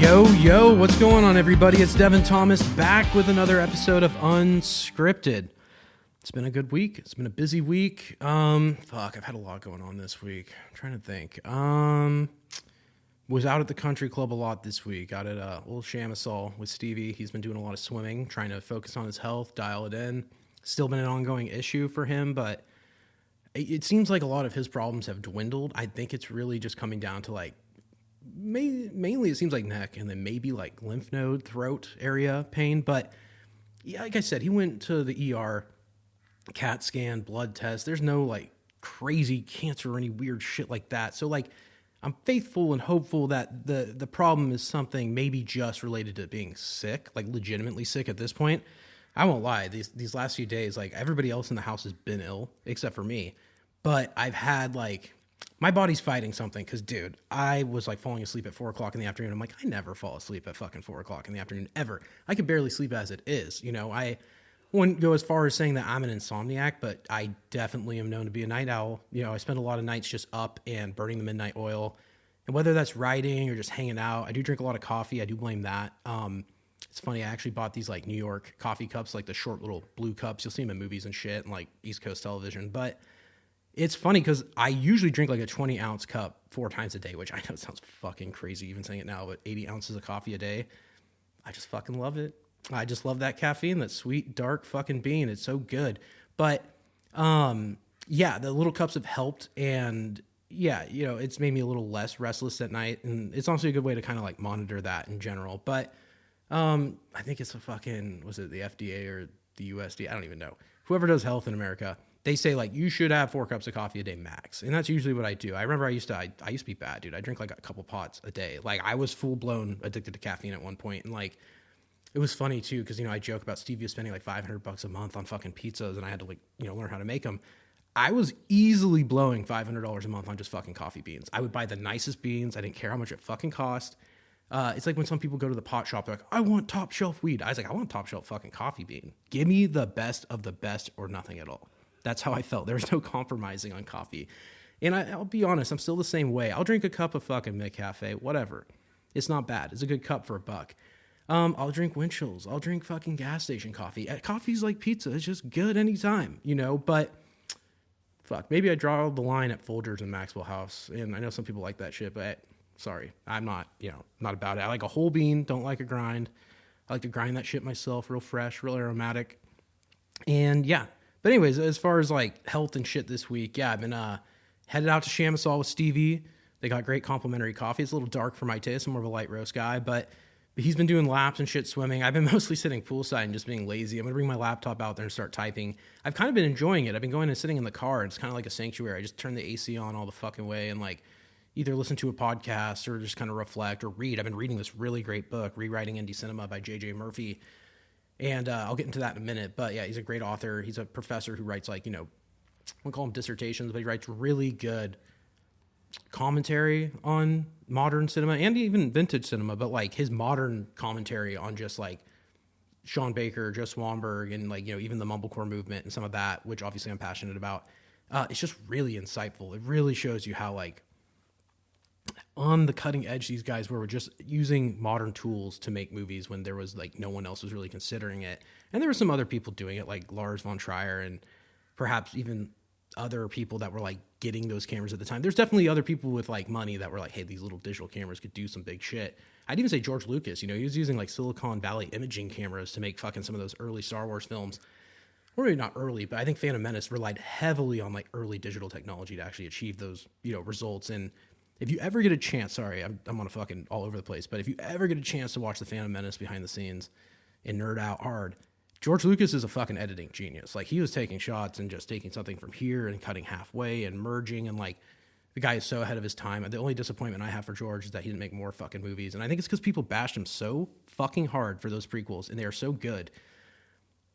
Yo, what's going on, everybody? It's Devin Thomas back with another episode of Unscripted. It's been a good week. It's been a busy week. I've had a lot going on this week. I'm trying to think. Was out at the country club a lot this week. Out at a little Chamisol with Stevie. He's been doing a lot of swimming, trying to focus on his health, dial it in. Still been an ongoing issue for him, but it seems like a lot of his problems have dwindled. I think it's really just coming down to like, mainly it seems like neck and then maybe like lymph node, throat area pain. But yeah, like I said, he went to the ER, CAT scan, blood test. There's no like crazy cancer or any weird shit like that. So like, I'm faithful and hopeful that the problem is something maybe just related to being sick, like legitimately sick at this point. I won't lie, these last few days, like everybody else in the house has been ill except for me. But I've had like, my body's fighting something because, dude, I was like falling asleep at 4 o'clock in the afternoon. I'm like, I never fall asleep at fucking 4 o'clock in the afternoon ever. I could barely sleep as it is. You know, I wouldn't go as far as saying that I'm an insomniac, but I definitely am known to be a night owl. You know, I spend a lot of nights just up and burning the midnight oil. And whether that's writing or just hanging out, I do drink a lot of coffee. I do blame that. It's funny, I actually bought these like New York coffee cups, like the short little blue cups. You'll see them in movies and shit and like East Coast television. But it's funny because I usually drink like a 20-ounce cup 4 times a day, which I know sounds fucking crazy even saying it now, but 80 ounces of coffee a day. I just fucking love it. I just love that caffeine, that sweet, dark fucking bean. It's so good. But yeah, the little cups have helped. And yeah, you know, it's made me a little less restless at night. And it's also a good way to kind of like monitor that in general. But I think it's a fucking, was it the FDA or the USD? I don't even know. Whoever does health in America, they say like you should have 4 cups of coffee a day max. And that's usually what I do. I remember I used to be bad, dude. I drink like a couple pots a day. Like I was full blown addicted to caffeine at one point. And like, it was funny too, because, you know, I joke about Stevie spending like $500 a month on fucking pizzas and I had to like, you know, learn how to make them. I was easily blowing $500 a month on just fucking coffee beans. I would buy the nicest beans. I didn't care how much it fucking cost. It's like when some people go to the pot shop, they're like, I want top shelf weed. I was like, I want top shelf fucking coffee bean. Give me the best of the best or nothing at all. That's how I felt. There was no compromising on coffee. And I'll be honest, I'm still the same way. I'll drink a cup of fucking McCafe, whatever. It's not bad. It's a good cup for $1. I'll drink Winshells. I'll drink fucking gas station coffee. Coffee's like pizza. It's just good anytime, you know, but fuck, maybe I draw the line at Folgers and Maxwell House. And I know some people like that shit, but sorry, I'm not, you know, not about it. I like a whole bean, don't like a grind. I like to grind that shit myself, real fresh, real aromatic. And yeah, but anyways, as far as like health and shit this week, yeah, I've been headed out to Chamisol with Stevie. They got great complimentary coffee. It's a little dark for my taste. I'm more of a light roast guy, but he's been doing laps and shit swimming. I've been mostly sitting poolside and just being lazy. I'm going to bring my laptop out there and start typing. I've kind of been enjoying it. I've been going and sitting in the car. And it's kind of like a sanctuary. I just turn the AC on all the fucking way and like either listen to a podcast or just kind of reflect or read. I've been reading this really great book, Rewriting Indie Cinema by J.J. Murphy. And I'll get into that in a minute. But yeah, he's a great author. He's a professor who writes like, you know, I won't call them dissertations, but he writes really good commentary on modern cinema and even vintage cinema. But like his modern commentary on just like Sean Baker, Joe Swanberg, and like, you know, even the mumblecore movement and some of that, which obviously I'm passionate about. It's just really insightful. It really shows you how like on the cutting edge these guys were just using modern tools to make movies when there was like no one else was really considering it. And there were some other people doing it like Lars von Trier and perhaps even other people that were like getting those cameras at the time. There's definitely other people with like money that were like, hey, these little digital cameras could do some big shit. I'd even say George Lucas, you know, he was using like Silicon Valley imaging cameras to make fucking some of those early Star Wars films. Or maybe not early, but I think Phantom Menace relied heavily on like early digital technology to actually achieve those, you know, results. And if you ever get a chance, sorry, I'm on a fucking all over the place, but if you ever get a chance to watch the Phantom Menace behind the scenes and nerd out hard, George Lucas is a fucking editing genius. Like he was taking shots and just taking something from here and cutting halfway and merging. And like the guy is so ahead of his time. The only disappointment I have for George is that he didn't make more fucking movies. And I think it's because people bashed him so fucking hard for those prequels and they are so good.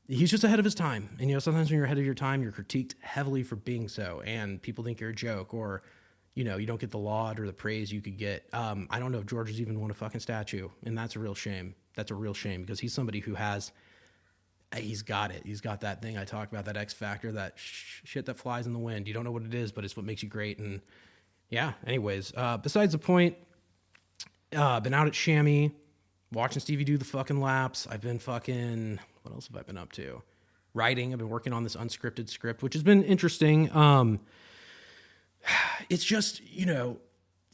He's just ahead of his time. And, you know, sometimes when you're ahead of your time, you're critiqued heavily for being so. And people think you're a joke or, you know, you don't get the laud or the praise you could get. I don't know if George has even won a fucking statue. And that's a real shame. That's a real shame because he's somebody who has, he's got it. He's got that thing I talk about, that X factor, that shit that flies in the wind. You don't know what it is, but it's what makes you great. And yeah, anyways, besides the point, been out at Chamois. watching Stevie do the fucking laps. I've been fucking, what else have I been up to? Writing. I've been working on this unscripted script, which has been interesting. It's just,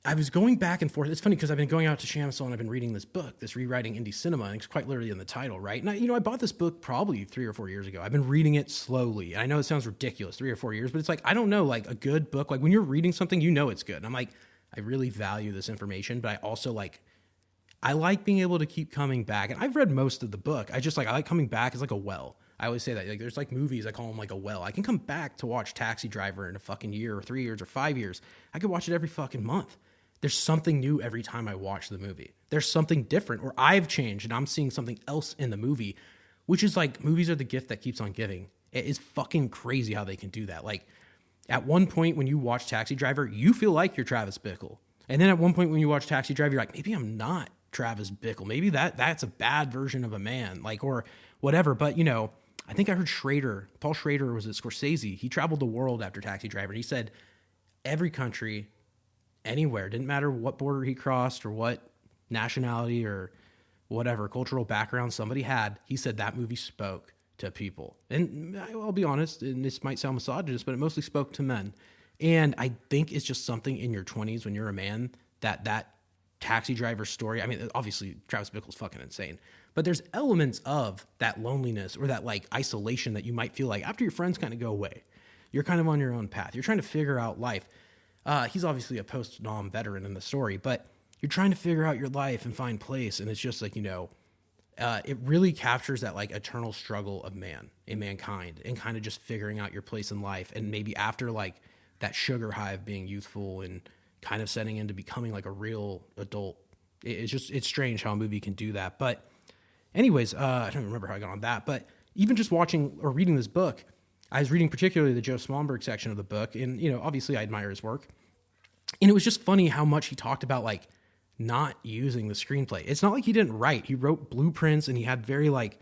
I was going back and forth. It's funny because I've been going out to Shamsel and I've been reading this book, this Rewriting Indie Cinema, and it's quite literally in the title, right? And I bought this book probably 3 or 4 years ago. I've been reading it slowly. And I know it sounds ridiculous, 3 or 4 years, but it's like, I don't know, like a good book, like when you're reading something, it's good. And I'm like, I really value this information, but I also I like being able to keep coming back. And I've read most of the book. I like coming back as like a well. I always say that, like, there's like movies, I call them like a well. I can come back to watch Taxi Driver in a fucking year or 3 years or 5 years. I could watch it every fucking month. There's something new every time I watch the movie. There's something different, or I've changed and I'm seeing something else in the movie, which is like, movies are the gift that keeps on giving. It is fucking crazy how they can do that. Like, at one point when you watch Taxi Driver, you feel like you're Travis Bickle. And then at one point when you watch Taxi Driver, you're like, maybe I'm not Travis Bickle. Maybe that's a bad version of a man, like, or whatever. But, I think I heard Paul Schrader was at Scorsese. He traveled the world after Taxi Driver. And he said every country, anywhere, didn't matter what border he crossed or what nationality or whatever cultural background somebody had, he said that movie spoke to people. And I'll be honest, and this might sound misogynist, but it mostly spoke to men. And I think it's just something in your 20s when you're a man that Taxi Driver story. I mean, obviously Travis Bickle's fucking insane, but there's elements of that loneliness or that like isolation that you might feel like after your friends kind of go away. You're kind of on your own path. You're trying to figure out life. He's obviously a post-Nam veteran in the story, but you're trying to figure out your life and find place. And it's just like, it really captures that like eternal struggle of man and mankind and kind of just figuring out your place in life. And maybe after like that sugar high of being youthful and kind of setting into becoming like a real adult. It's strange how a movie can do that. But anyways, I don't remember how I got on that, but even just watching or reading this book, I was reading particularly the Joe Swanberg section of the book. And, obviously I admire his work. And it was just funny how much he talked about like not using the screenplay. It's not like he didn't write. He wrote blueprints and he had very like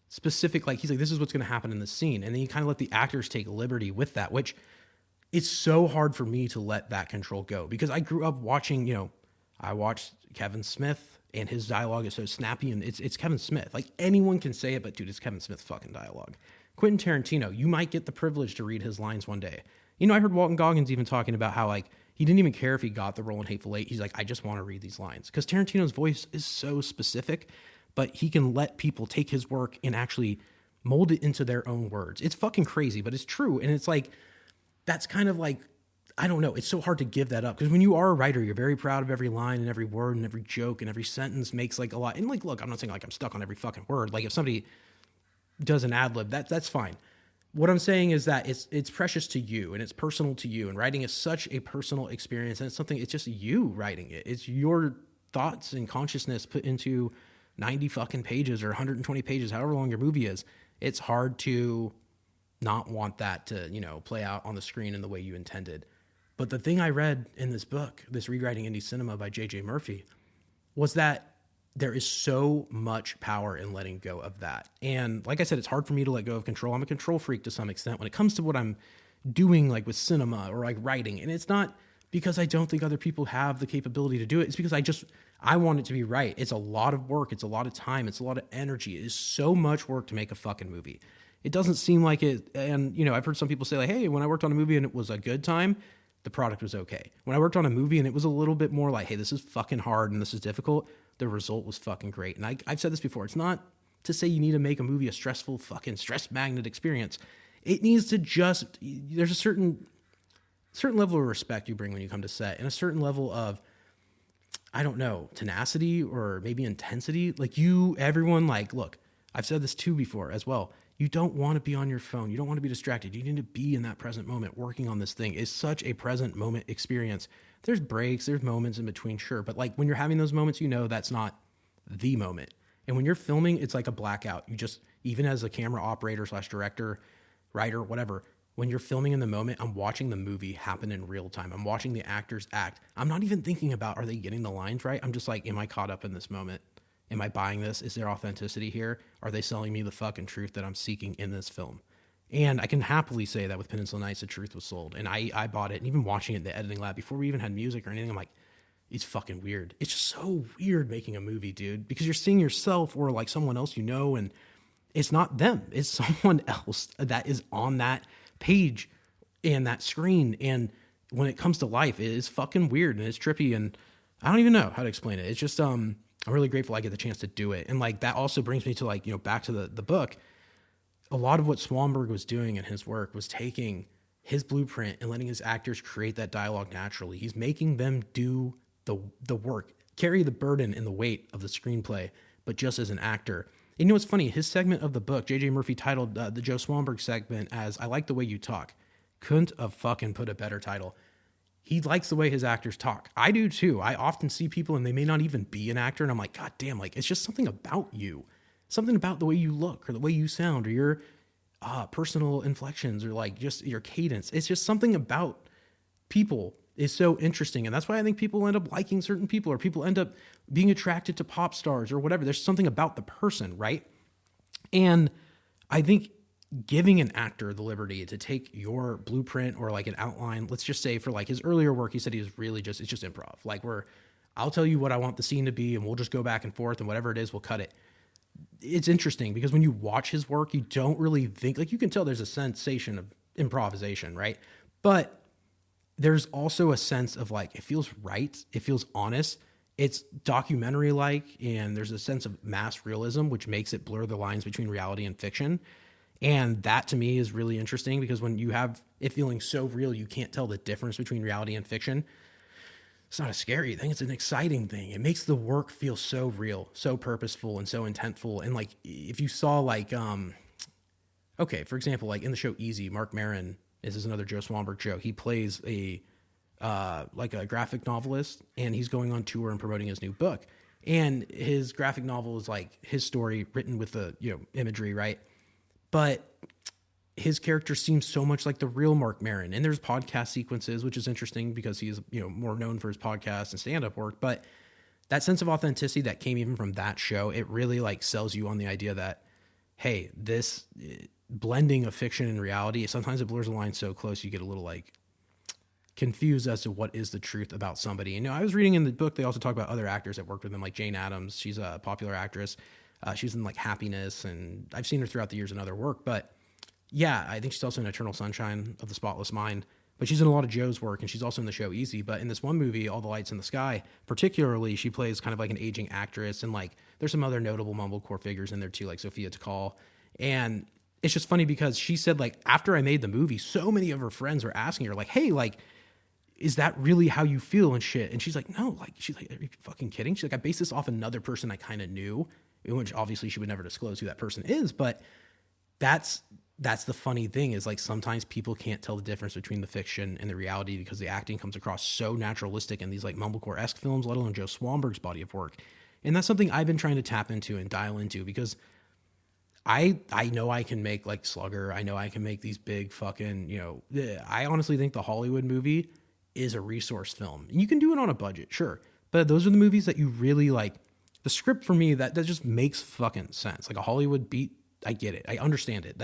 specific, like he's like, this is what's going to happen in the scene. And then he kind of let the actors take liberty with that, which it's so hard for me to let that control go because I grew up watching, I watched Kevin Smith and his dialogue is so snappy and it's Kevin Smith. Like anyone can say it, but dude, it's Kevin Smith fucking dialogue. Quentin Tarantino, you might get the privilege to read his lines one day. I heard Walton Goggins even talking about how like he didn't even care if he got the role in Hateful Eight. He's like, I just want to read these lines because Tarantino's voice is so specific, but he can let people take his work and actually mold it into their own words. It's fucking crazy, but it's true. And it's like, that's kind of like, I don't know. It's so hard to give that up because when you are a writer, you're very proud of every line and every word and every joke and every sentence makes like a lot. And like, look, I'm not saying like I'm stuck on every fucking word. Like if somebody does an ad lib, that's fine. What I'm saying is that it's precious to you and it's personal to you. And writing is such a personal experience and it's just you writing it. It's your thoughts and consciousness put into 90 fucking pages or 120 pages, however long your movie is. It's hard to not want that to, play out on the screen in the way you intended. But the thing I read in this book, this Rewriting Indie Cinema by J.J. Murphy, was that there is so much power in letting go of that. And like I said, it's hard for me to let go of control. I'm a control freak to some extent when it comes to what I'm doing, like with cinema or like writing. And it's not because I don't think other people have the capability to do it. It's because I want it to be right. It's a lot of work. It's a lot of time. It's a lot of energy. It is so much work to make a fucking movie. It doesn't seem like it. And, I've heard some people say like, hey, when I worked on a movie and it was a good time, the product was okay. When I worked on a movie and it was a little bit more like, hey, this is fucking hard and this is difficult, the result was fucking great. And I've said this before. It's not to say you need to make a movie a stressful fucking stress magnet experience. It needs to just, there's a certain level of respect you bring when you come to set and a certain level of, I don't know, tenacity or maybe intensity. Like everyone like, look, I've said this too before as well. You don't want to be on your phone. You don't want to be distracted. You need to be in that present moment working on this thing. It's such a present moment experience. There's breaks, there's moments in between, sure. But like when you're having those moments, that's not the moment. And when you're filming, it's like a blackout. You just, even as a camera operator / director, writer, whatever, when you're filming in the moment, I'm watching the movie happen in real time. I'm watching the actors act. I'm not even thinking about, are they getting the lines right? I'm just like, am I caught up in this moment? Am I buying this? Is there authenticity here? Are they selling me the fucking truth that I'm seeking in this film? And I can happily say that with Peninsula Nights, the truth was sold. And I bought it. And even watching it in the editing lab, before we even had music or anything, I'm like, is fucking weird. It's just so weird making a movie, dude, because you're seeing yourself or like someone else, and it's not them. It's someone else that is on that page and that screen. And when it comes to life, it is fucking weird and it's trippy. And I don't even know how to explain it. It's just, I'm really grateful I get the chance to do it. And like, that also brings me to like, back to the book. A lot of what Swanberg was doing in his work was taking his blueprint and letting his actors create that dialogue naturally. He's making them do the work, carry the burden and the weight of the screenplay, but just as an actor. And what's funny? His segment of the book, J.J. Murphy titled the Joe Swanberg segment as "I Like the Way You Talk." Couldn't have fucking put a better title. He likes the way his actors talk. I do too. I often see people and they may not even be an actor, and I'm like, God damn, like it's just something about you, something about the way you look or the way you sound or your personal inflections or like just your cadence. It's just something about people is so interesting. And that's why I think people end up liking certain people or people end up being attracted to pop stars or whatever. There's something about the person, right? And I think giving an actor the liberty to take your blueprint or like an outline, let's just say for like his earlier work, he said he was really it's just improv. Like I'll tell you what I want the scene to be and we'll just go back and forth and whatever it is, we'll cut it. It's interesting because when you watch his work, you don't really think, like you can tell there's a sensation of improvisation, right? But there's also a sense of like, it feels right. It feels honest. It's documentary-like, and there's a sense of mass realism, which makes it blur the lines between reality and fiction. And that to me is really interesting because when you have it feeling so real, you can't tell the difference between reality and fiction. It's not a scary thing. It's an exciting thing. It makes the work feel so real, so purposeful, and so intentful. And like, if you saw like, okay, for example, like in the show Easy, Mark Maron, this is another Joe Swanberg show. He plays like a graphic novelist, and he's going on tour and promoting his new book. And his graphic novel is like his story written with the imagery, right? But his character seems so much like the real Mark Maron. And there's podcast sequences, which is interesting because he's more known for his podcast and stand-up work. But that sense of authenticity that came even from that show, it really like sells you on the idea that, hey, this blending of fiction and reality, sometimes it blurs the line so close you get a little like confused as to what is the truth about somebody. And I was reading in the book, they also talk about other actors that worked with them, like Jane Addams. She's a popular actress. She's in like Happiness, and I've seen her throughout the years in other work. But yeah, I think she's also in Eternal Sunshine of the Spotless Mind. But she's in a lot of Joe's work, and she's also in the show Easy. But in this one movie, All the Lights in the Sky, particularly, she plays kind of like an aging actress, and like there's some other notable mumblecore figures in there too, like Sophia Takal. And it's just funny because she said, like, after I made the movie, so many of her friends were asking her, like, hey, like, is that really how you feel and shit? And she's like, no, like, she's like, are you fucking kidding? She's like, I based this off another person I kind of knew, which obviously she would never disclose who that person is. But that's the funny thing is like, sometimes people can't tell the difference between the fiction and the reality because the acting comes across so naturalistic in these like mumblecore-esque films, let alone Joe Swanberg's body of work. And that's something I've been trying to tap into and dial into because I know I can make like Slugger. I know I can make these big fucking, I honestly think the Hollywood movie is a resource film. And you can do it on a budget, sure. But those are the movies that you really like. The script for me, that just makes fucking sense. Like a Hollywood beat, I get it. I understand it.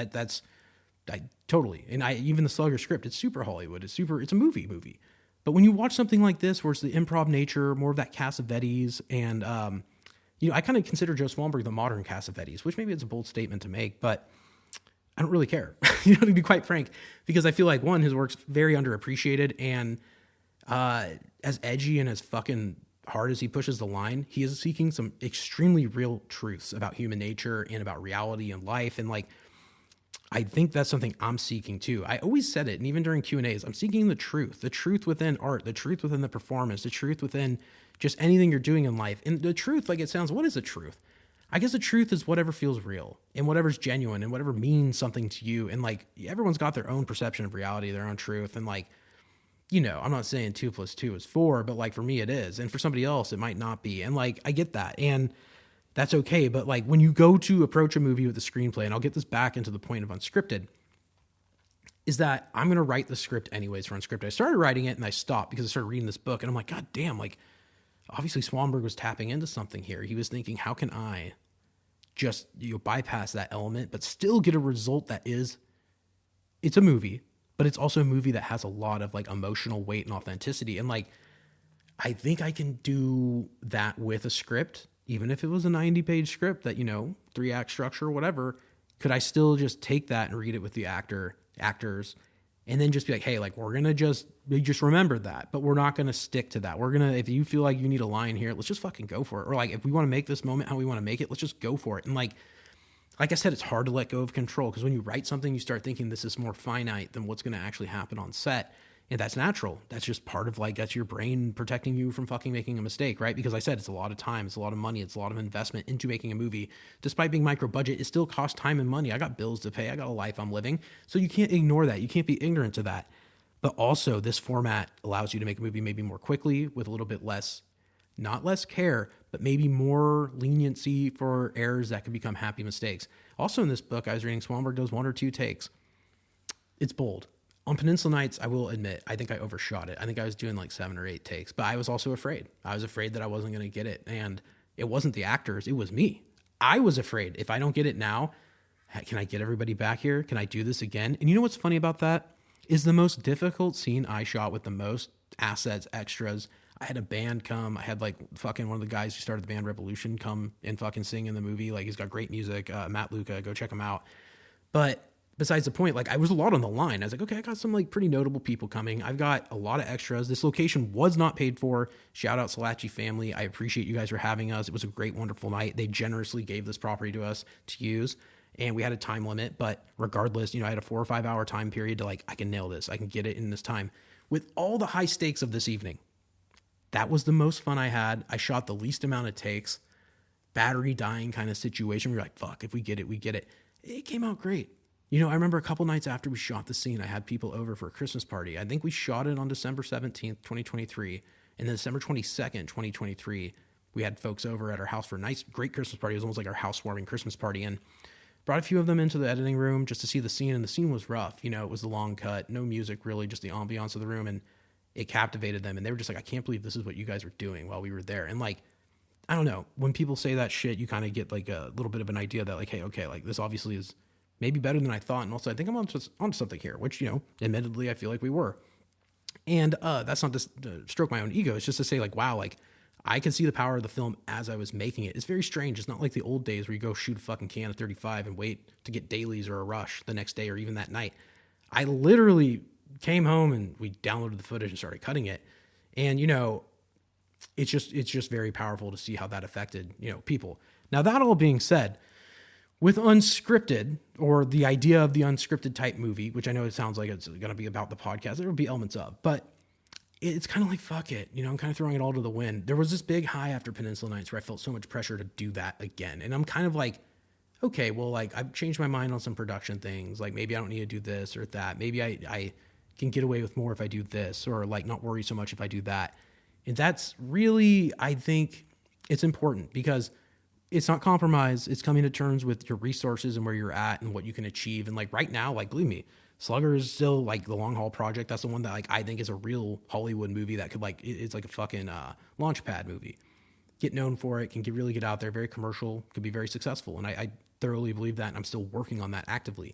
I totally. And even the Slugger script, it's super Hollywood. It's a movie. But when you watch something like this, where it's the improv nature, more of that Cassavetes, and I kind of consider Joe Swanberg the modern Cassavetes, which maybe it's a bold statement to make, but I don't really care, to be quite frank, because I feel like, one, his work's very underappreciated, and as edgy and as fucking hard as he pushes the line, he is seeking some extremely real truths about human nature and about reality and life, and like, I think that's something I'm seeking too. I always said it, and even during Q&As, I'm seeking the truth within art, the truth within the performance, the truth within just anything you're doing in life. And the truth, like it sounds, what is the truth? I guess the truth is whatever feels real and whatever's genuine and whatever means something to you. And like, everyone's got their own perception of reality, their own truth. And like, I'm not saying 2 + 2 is 4, but like for me it is. And for somebody else, it might not be. And like, I get that. And that's okay. But like, when you go to approach a movie with a screenplay, and I'll get this back into the point of Unscripted, is that I'm going to write the script anyways for Unscripted. I started writing it and I stopped because I started reading this book, and I'm like, God damn, like, obviously Swanberg was tapping into something here. He was thinking, how can I just bypass that element, but still get a result that is, it's a movie, but it's also a movie that has a lot of like emotional weight and authenticity. And like, I think I can do that with a script, even if it was a 90-page script that, 3-act structure or whatever. Could I still just take that and read it with the actors and then just be like, hey, like, we just remembered that, but we're not going to stick to that. If you feel like you need a line here, let's just fucking go for it. Or like, if we want to make this moment how we want to make it, let's just go for it. And like I said, it's hard to let go of control, because when you write something, you start thinking this is more finite than what's going to actually happen on set. And that's natural. That's just part of that's your brain protecting you from fucking making a mistake, right? Because I said, it's a lot of time, it's a lot of money, it's a lot of investment into making a movie. Despite being micro budget, it still costs time and money. I got bills to pay. I got a life I'm living. So you can't ignore that. You can't be ignorant to that. But also, this format allows you to make a movie maybe more quickly with a little bit less, not less care, but maybe more leniency for errors that could become happy mistakes. Also in this book I was reading, Swanberg does 1 or 2 takes. It's bold. On Peninsula Nights, I will admit, I think I overshot it. I think I was doing like 7 or 8 takes, but I was also afraid. I was afraid that I wasn't going to get it. And it wasn't the actors, it was me. I was afraid, if I don't get it now, can I get everybody back here? Can I do this again? And you know what's funny about that? Is the most difficult scene I shot with the most assets, extras. I had a band come. I had like fucking one of the guys who started the band Revolution come and fucking sing in the movie. Like, he's got great music. Matt Luca, go check him out. But besides the point, like, I was a lot on the line. I was like, okay, I got some like pretty notable people coming. I've got a lot of extras. This location was not paid for. Shout out Salachi family. I appreciate you guys for having us. It was a great, wonderful night. They generously gave this property to us to use. And we had a time limit, but regardless, I had a 4 or 5 hour time period to like, I can nail this. I can get it in this time. With all the high stakes of this evening, that was the most fun I had. I shot the least amount of takes, battery dying kind of situation. We're like, fuck, if we get it, we get it. It came out great. I remember a couple nights after we shot the scene, I had people over for a Christmas party. I think we shot it on December 17th, 2023. And then December 22nd, 2023, we had folks over at our house for a nice, great Christmas party. It was almost like our housewarming Christmas party. And brought a few of them into the editing room just to see the scene. And the scene was rough. It was the long cut, no music really, just the ambiance of the room. And it captivated them. And they were just like, I can't believe this is what you guys were doing while we were there. And like, I don't know, when people say that shit, you kind of get like a little bit of an idea that like, hey, okay, like this obviously is maybe better than I thought. And also I think I'm on something here, which, admittedly, I feel like we were. And that's not to stroke my own ego. It's just to say like, wow, like I could see the power of the film as I was making it. It's very strange. It's not like the old days where you go shoot a fucking can of 35 and wait to get dailies or a rush the next day or even that night. I literally came home and we downloaded the footage and started cutting it. And, it's just very powerful to see how that affected, people. Now, that all being said, with Unscripted, or the idea of the unscripted type movie, which I know it sounds like it's going to be about the podcast, there will be elements of, but it's kind of like, fuck it. I'm kind of throwing it all to the wind. There was this big high after Peninsula Nights where I felt so much pressure to do that again. And I'm kind of like, okay, well, like I've changed my mind on some production things. Like maybe I don't need to do this or that. Maybe I can get away with more if I do this, or like not worry so much if I do that. And that's really, I think it's important, because it's not compromise. It's coming to terms with your resources and where you're at and what you can achieve. And like right now, like believe me, Slugger is still like the long haul project. That's the one that like I think is a real Hollywood movie that could like, it's like a fucking launch pad movie. Get known for it, can really get out there, very commercial, could be very successful. And I thoroughly believe that, and I'm still working on that actively.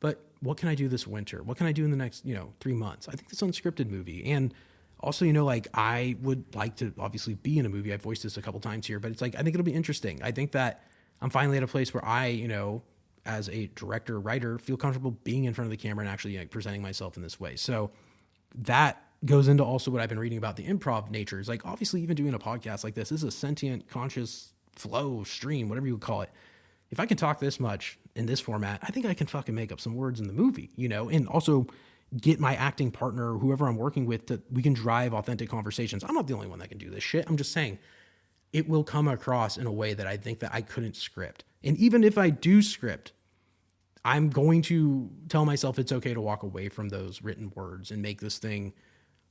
But what can I do this winter? What can I do in the next, 3 months? I think this unscripted movie. And also, like I would like to obviously be in a movie. I've voiced this a couple times here, but it's like, I think it'll be interesting. I think that I'm finally at a place where I, as a director, writer, feel comfortable being in front of the camera and actually like presenting myself in this way. So that goes into also what I've been reading about the improv nature. Is like, obviously even doing a podcast like this is a sentient, conscious flow stream, whatever you would call it. If I can talk this much in this format, I think I can fucking make up some words in the movie, and also get my acting partner, whoever I'm working with, we can drive authentic conversations. I'm not the only one that can do this shit. I'm just saying it will come across in a way that I think that I couldn't script. And even if I do script, I'm going to tell myself it's okay to walk away from those written words and make this thing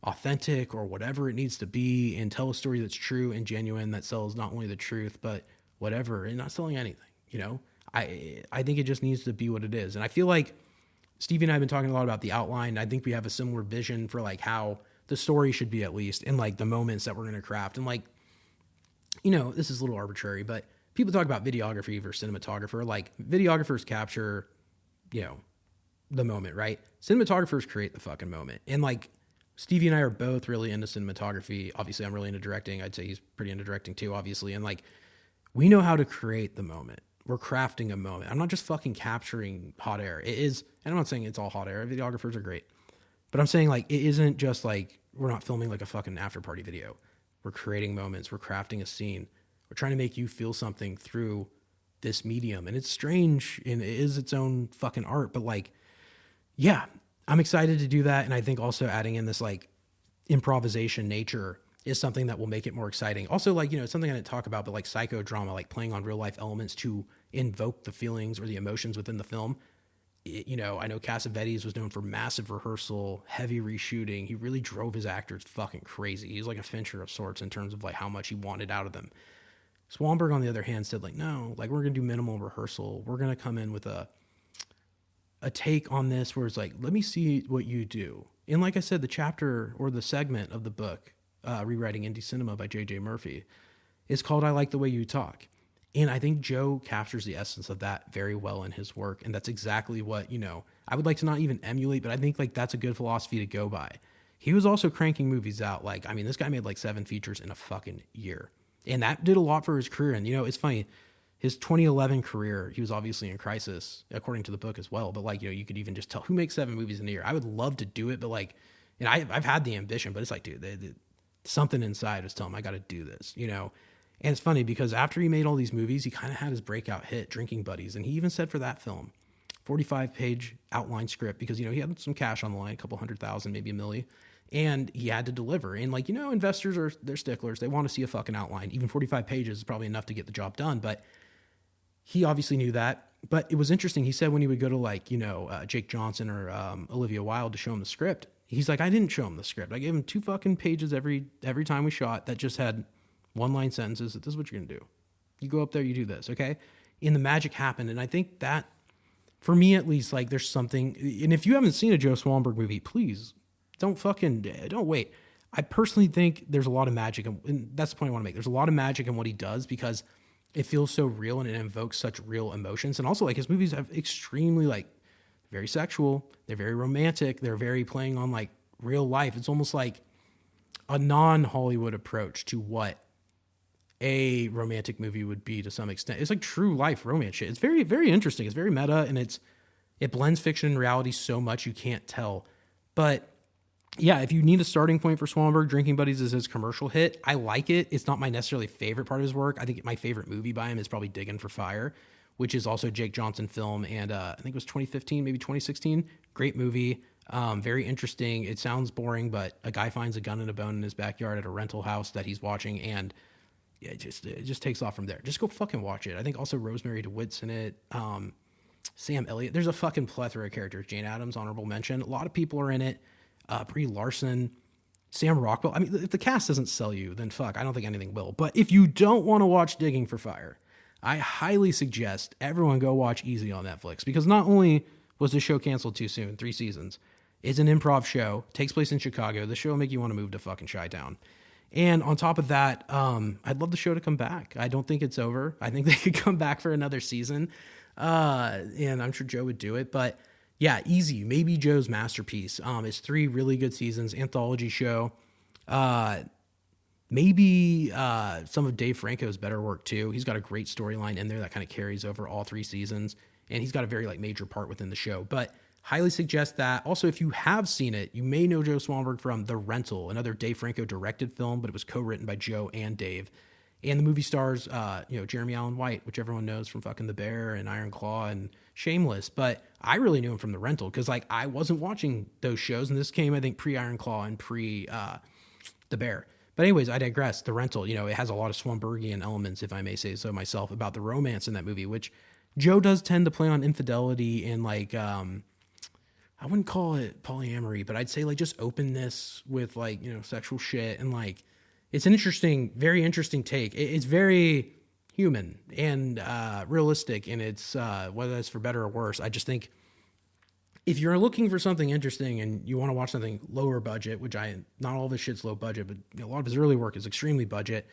authentic or whatever it needs to be, and tell a story that's true and genuine, that sells not only the truth, but whatever, and not selling anything. I think it just needs to be what it is. And I feel like Stevie and I have been talking a lot about the outline. I think we have a similar vision for like how the story should be, at least, and like the moments that we're going to craft. And like, this is a little arbitrary, but people talk about videography versus cinematographer. Like videographers capture, the moment, right? Cinematographers create the fucking moment. And like, Stevie and I are both really into cinematography. Obviously, I'm really into directing. I'd say he's pretty into directing too, obviously. And like, we know how to create the moment. We're crafting a moment. I'm not just fucking capturing hot air. It is, and I'm not saying it's all hot air. Videographers are great. But I'm saying like, it isn't just like, we're not filming like a fucking after party video. We're creating moments. We're crafting a scene. We're trying to make you feel something through this medium. And it's strange and it is its own fucking art. But like, yeah, I'm excited to do that. And I think also adding in this like improvisation nature is something that will make it more exciting. Also, like, something I didn't talk about, but like psychodrama, like playing on real life elements to invoke the feelings or the emotions within the film. I know Cassavetes was known for massive rehearsal, heavy reshooting. He really drove his actors fucking crazy. He's like a Fincher of sorts in terms of like how much he wanted out of them. Swanberg, on the other hand, said like, no, like we're going to do minimal rehearsal. We're going to come in with a take on this where it's like, let me see what you do. And like I said, the chapter or the segment of the book, Rewriting Indie Cinema by J.J. Murphy, is called I Like the Way You Talk. And I think Joe captures the essence of that very well in his work. And that's exactly what, I would like to not even emulate, but I think like that's a good philosophy to go by. He was also cranking movies out. Like, I mean, this guy made like 7 features in a fucking year. And that did a lot for his career. And, it's funny, his 2011 career, he was obviously in crisis, according to the book as well. But like, you could even just tell who makes 7 movies in a year. I would love to do it, but like, and I've had the ambition, but it's like, dude, something inside was telling him I got to do this, And it's funny because after he made all these movies, he kind of had his breakout hit, Drinking Buddies. And he even said for that film, 45-page outline script, because, he had some cash on the line, a couple $100,000, maybe $1 million. And he had to deliver. And like, investors they're sticklers. They want to see a fucking outline. Even 45 pages is probably enough to get the job done. But he obviously knew that. But it was interesting. He said when he would go to like, Jake Johnson or Olivia Wilde to show him the script, he's like, I didn't show him the script. I gave him 2 fucking pages every time we shot that just had 1-line sentences. This is what you're going to do. You go up there, you do this, okay? And the magic happened. And I think that, for me at least, like there's something, and if you haven't seen a Joe Swanberg movie, please don't wait. I personally think there's a lot of magic, and that's the point I want to make. There's a lot of magic in what he does because it feels so real and it invokes such real emotions. And also like his movies have extremely like very sexual. They're very romantic. They're very playing on like real life. It's almost like a non-Hollywood approach to what a romantic movie would be to some extent. It's like true life romance shit. It's very, very interesting. It's very meta and it blends fiction and reality so much you can't tell. But yeah, if you need a starting point for Swanberg, Drinking Buddies is his commercial hit. I like it. It's not my necessarily favorite part of his work. I think my favorite movie by him is probably Diggin' for Fire, which is also a Jake Johnson film. And I think it was 2015, maybe 2016. Great movie. Very interesting. It sounds boring, but a guy finds a gun and a bone in his backyard at a rental house that he's watching. And yeah, it just takes off from there. Just go fucking watch it. I think also Rosemary DeWitt's in it. Sam Elliott. There's a fucking plethora of characters. Jane Addams, honorable mention. A lot of people are in it. Brie Larson, Sam Rockwell. I mean, if the cast doesn't sell you, then fuck, I don't think anything will. But if you don't want to watch Digging for Fire, I highly suggest everyone go watch Easy on Netflix, because not only was the show canceled too soon, 3 seasons, it's an improv show, takes place in Chicago. The show will make you want to move to fucking Chi-Town. And on top of that, I'd love the show to come back. I don't think it's over. I think they could come back for another season. And I'm sure Joe would do it, but yeah, Easy, maybe Joe's masterpiece. It's 3 really good seasons, anthology show. Maybe some of Dave Franco's better work too. He's got a great storyline in there that kind of carries over all 3 seasons, and he's got a very like major part within the show. But highly suggest that. Also, if you have seen it, you may know Joe Swanberg from The Rental, another Dave Franco directed film, but it was co-written by Joe and Dave. And the movie stars, Jeremy Allen White, which everyone knows from fucking The Bear and Iron Claw and Shameless. But I really knew him from The Rental because like I wasn't watching those shows, and this came I think pre Iron Claw and pre The Bear. But anyways, I digress. The Rental, it has a lot of Swanbergian elements, if I may say so myself, about the romance in that movie, which Joe does tend to play on infidelity and like I wouldn't call it polyamory, but I'd say like just openness with like sexual shit, and like it's an interesting, very interesting take. It's very human and realistic, and it's whether that's for better or worse. I just think if you're looking for something interesting and you want to watch something lower budget, which not all this shit's low budget, but a lot of his early work is extremely budget,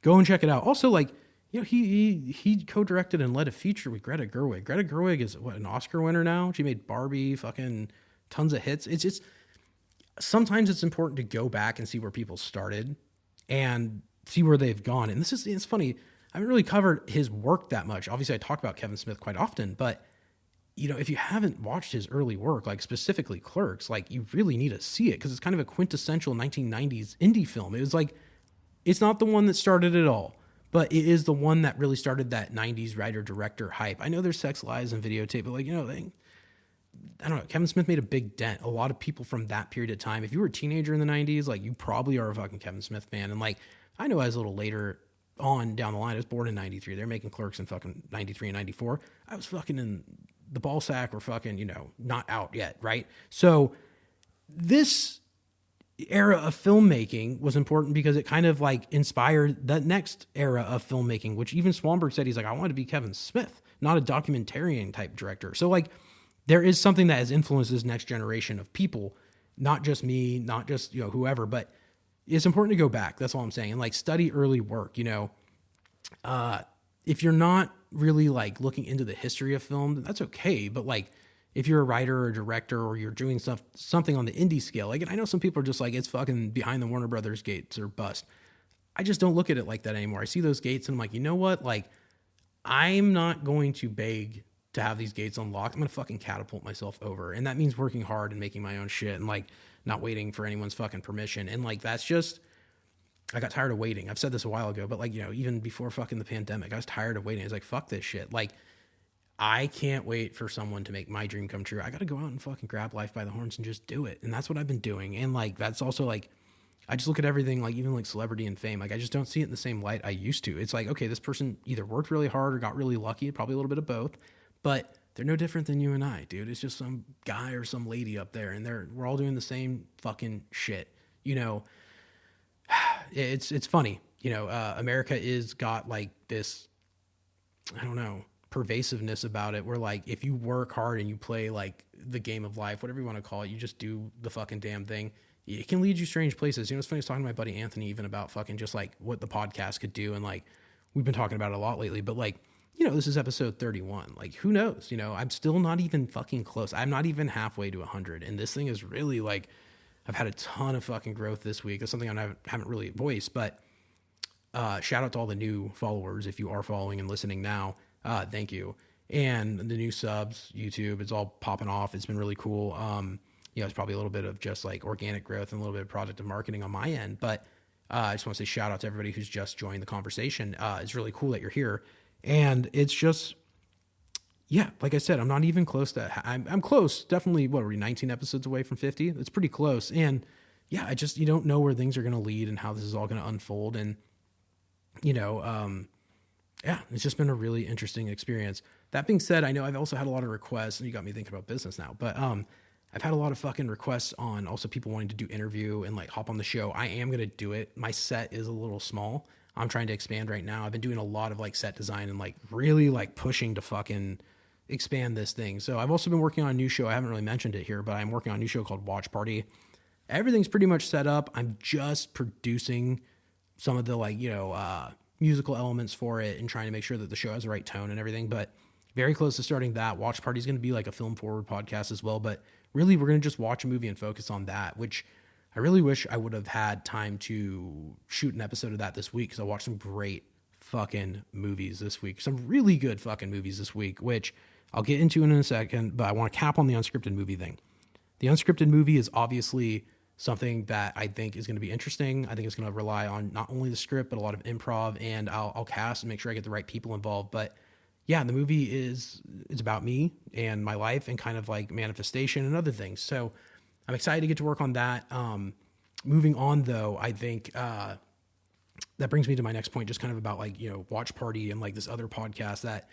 go and check it out. Also, like he co-directed and led a feature with Greta Gerwig. Greta Gerwig is an Oscar winner now. She made Barbie, fucking tons of hits. It's just sometimes it's important to go back and see where people started and see where they've gone. And it's funny. I haven't really covered his work that much. Obviously I talk about Kevin Smith quite often, but if you haven't watched his early work, like specifically Clerks, like you really need to see it because it's kind of a quintessential 1990s indie film. It was like, it's not the one that started it all, but it is the one that really started that 90s writer-director hype. I know there's Sex, Lies, and Videotape, but I don't know. Kevin Smith made a big dent. A lot of people from that period of time, if you were a teenager in the 90s, like you probably are a fucking Kevin Smith fan. And like, I know as a little later on down the line, I was born in 93. They're making Clerks in fucking 93 and 94. I was fucking in the ball sack or fucking, not out yet, right? So this era of filmmaking was important because it kind of like inspired that next era of filmmaking, which even Swanberg said, he's like, I want to be Kevin Smith, not a documentarian type director. So like, there is something that has influenced this next generation of people, not just me, not just, whoever, but it's important to go back. That's all I'm saying. And like study early work, if you're not really like looking into the history of film, that's okay. But like, if you're a writer or a director, or you're doing something on the indie scale, like, and I know some people are just like, it's fucking behind the Warner Brothers gates or bust. I just don't look at it like that anymore. I see those gates and I'm like, you know what? Like, I'm not going to beg to have these gates unlocked. I'm going to fucking catapult myself over. And that means working hard and making my own shit and like not waiting for anyone's fucking permission. And like, that's just, I got tired of waiting. I've said this a while ago, but like, even before fucking the pandemic, I was tired of waiting. I was like, fuck this shit. Like, I can't wait for someone to make my dream come true. I got to go out and fucking grab life by the horns and just do it. And that's what I've been doing. And like, that's also like, I just look at everything, like even like celebrity and fame. Like, I just don't see it in the same light I used to. It's like, okay, this person either worked really hard or got really lucky, probably a little bit of both, but they're no different than you and I, dude. It's just some guy or some lady up there and we're all doing the same fucking shit. It's funny, America is got like this, I don't know, pervasiveness about it where like, if you work hard and you play like the game of life, whatever you want to call it, you just do the fucking damn thing, it can lead you strange places. It's funny, I was talking to my buddy Anthony even about fucking just like what the podcast could do. And like, we've been talking about it a lot lately, but like, this is episode 31. Like, who knows? I'm still not even fucking close. I'm not even halfway to 100. And this thing is really like, I've had a ton of fucking growth this week. That's something I haven't really voiced, but shout out to all the new followers. If you are following and listening now, thank you. And the new subs, YouTube, it's all popping off. It's been really cool. It's probably a little bit of just like organic growth and a little bit of project of marketing on my end. But I just want to say shout out to everybody who's just joined the conversation. It's really cool that you're here. And it's just, yeah, like I said, I'm not even close to, I'm close. Definitely, what are we, 19 episodes away from 50? It's pretty close. And yeah, you don't know where things are going to lead and how this is all going to unfold. And, yeah, it's just been a really interesting experience. That being said, I know I've also had a lot of requests, and you got me thinking about business now, but I've had a lot of fucking requests on also people wanting to do interview and like hop on the show. I am going to do it. My set is a little small. I'm trying to expand right now. I've been doing a lot of like set design and like really like pushing to fucking expand this thing. So I've also been working on a new show. I haven't really mentioned it here, but I'm working on a new show called Watch Party. Everything's pretty much set up. I'm just producing some of the like, musical elements for it and trying to make sure that the show has the right tone and everything, but very close to starting that. Watch Party is going to be like a film forward podcast as well, but really we're going to just watch a movie and focus on that, which I really wish I would have had time to shoot an episode of that this week, because I watched some great fucking movies this week. Some really good fucking movies this week, which I'll get into in a second, but I want to cap on the unscripted movie thing. The unscripted movie is obviously something that I think is going to be interesting. I think it's going to rely on not only the script, but a lot of improv, and I'll cast and make sure I get the right people involved. But yeah, the movie it's about me and my life and kind of like manifestation and other things. So I'm excited to get to work on that. Moving on though, I think, that brings me to my next point, just kind of about like, Watch Party and like this other podcast that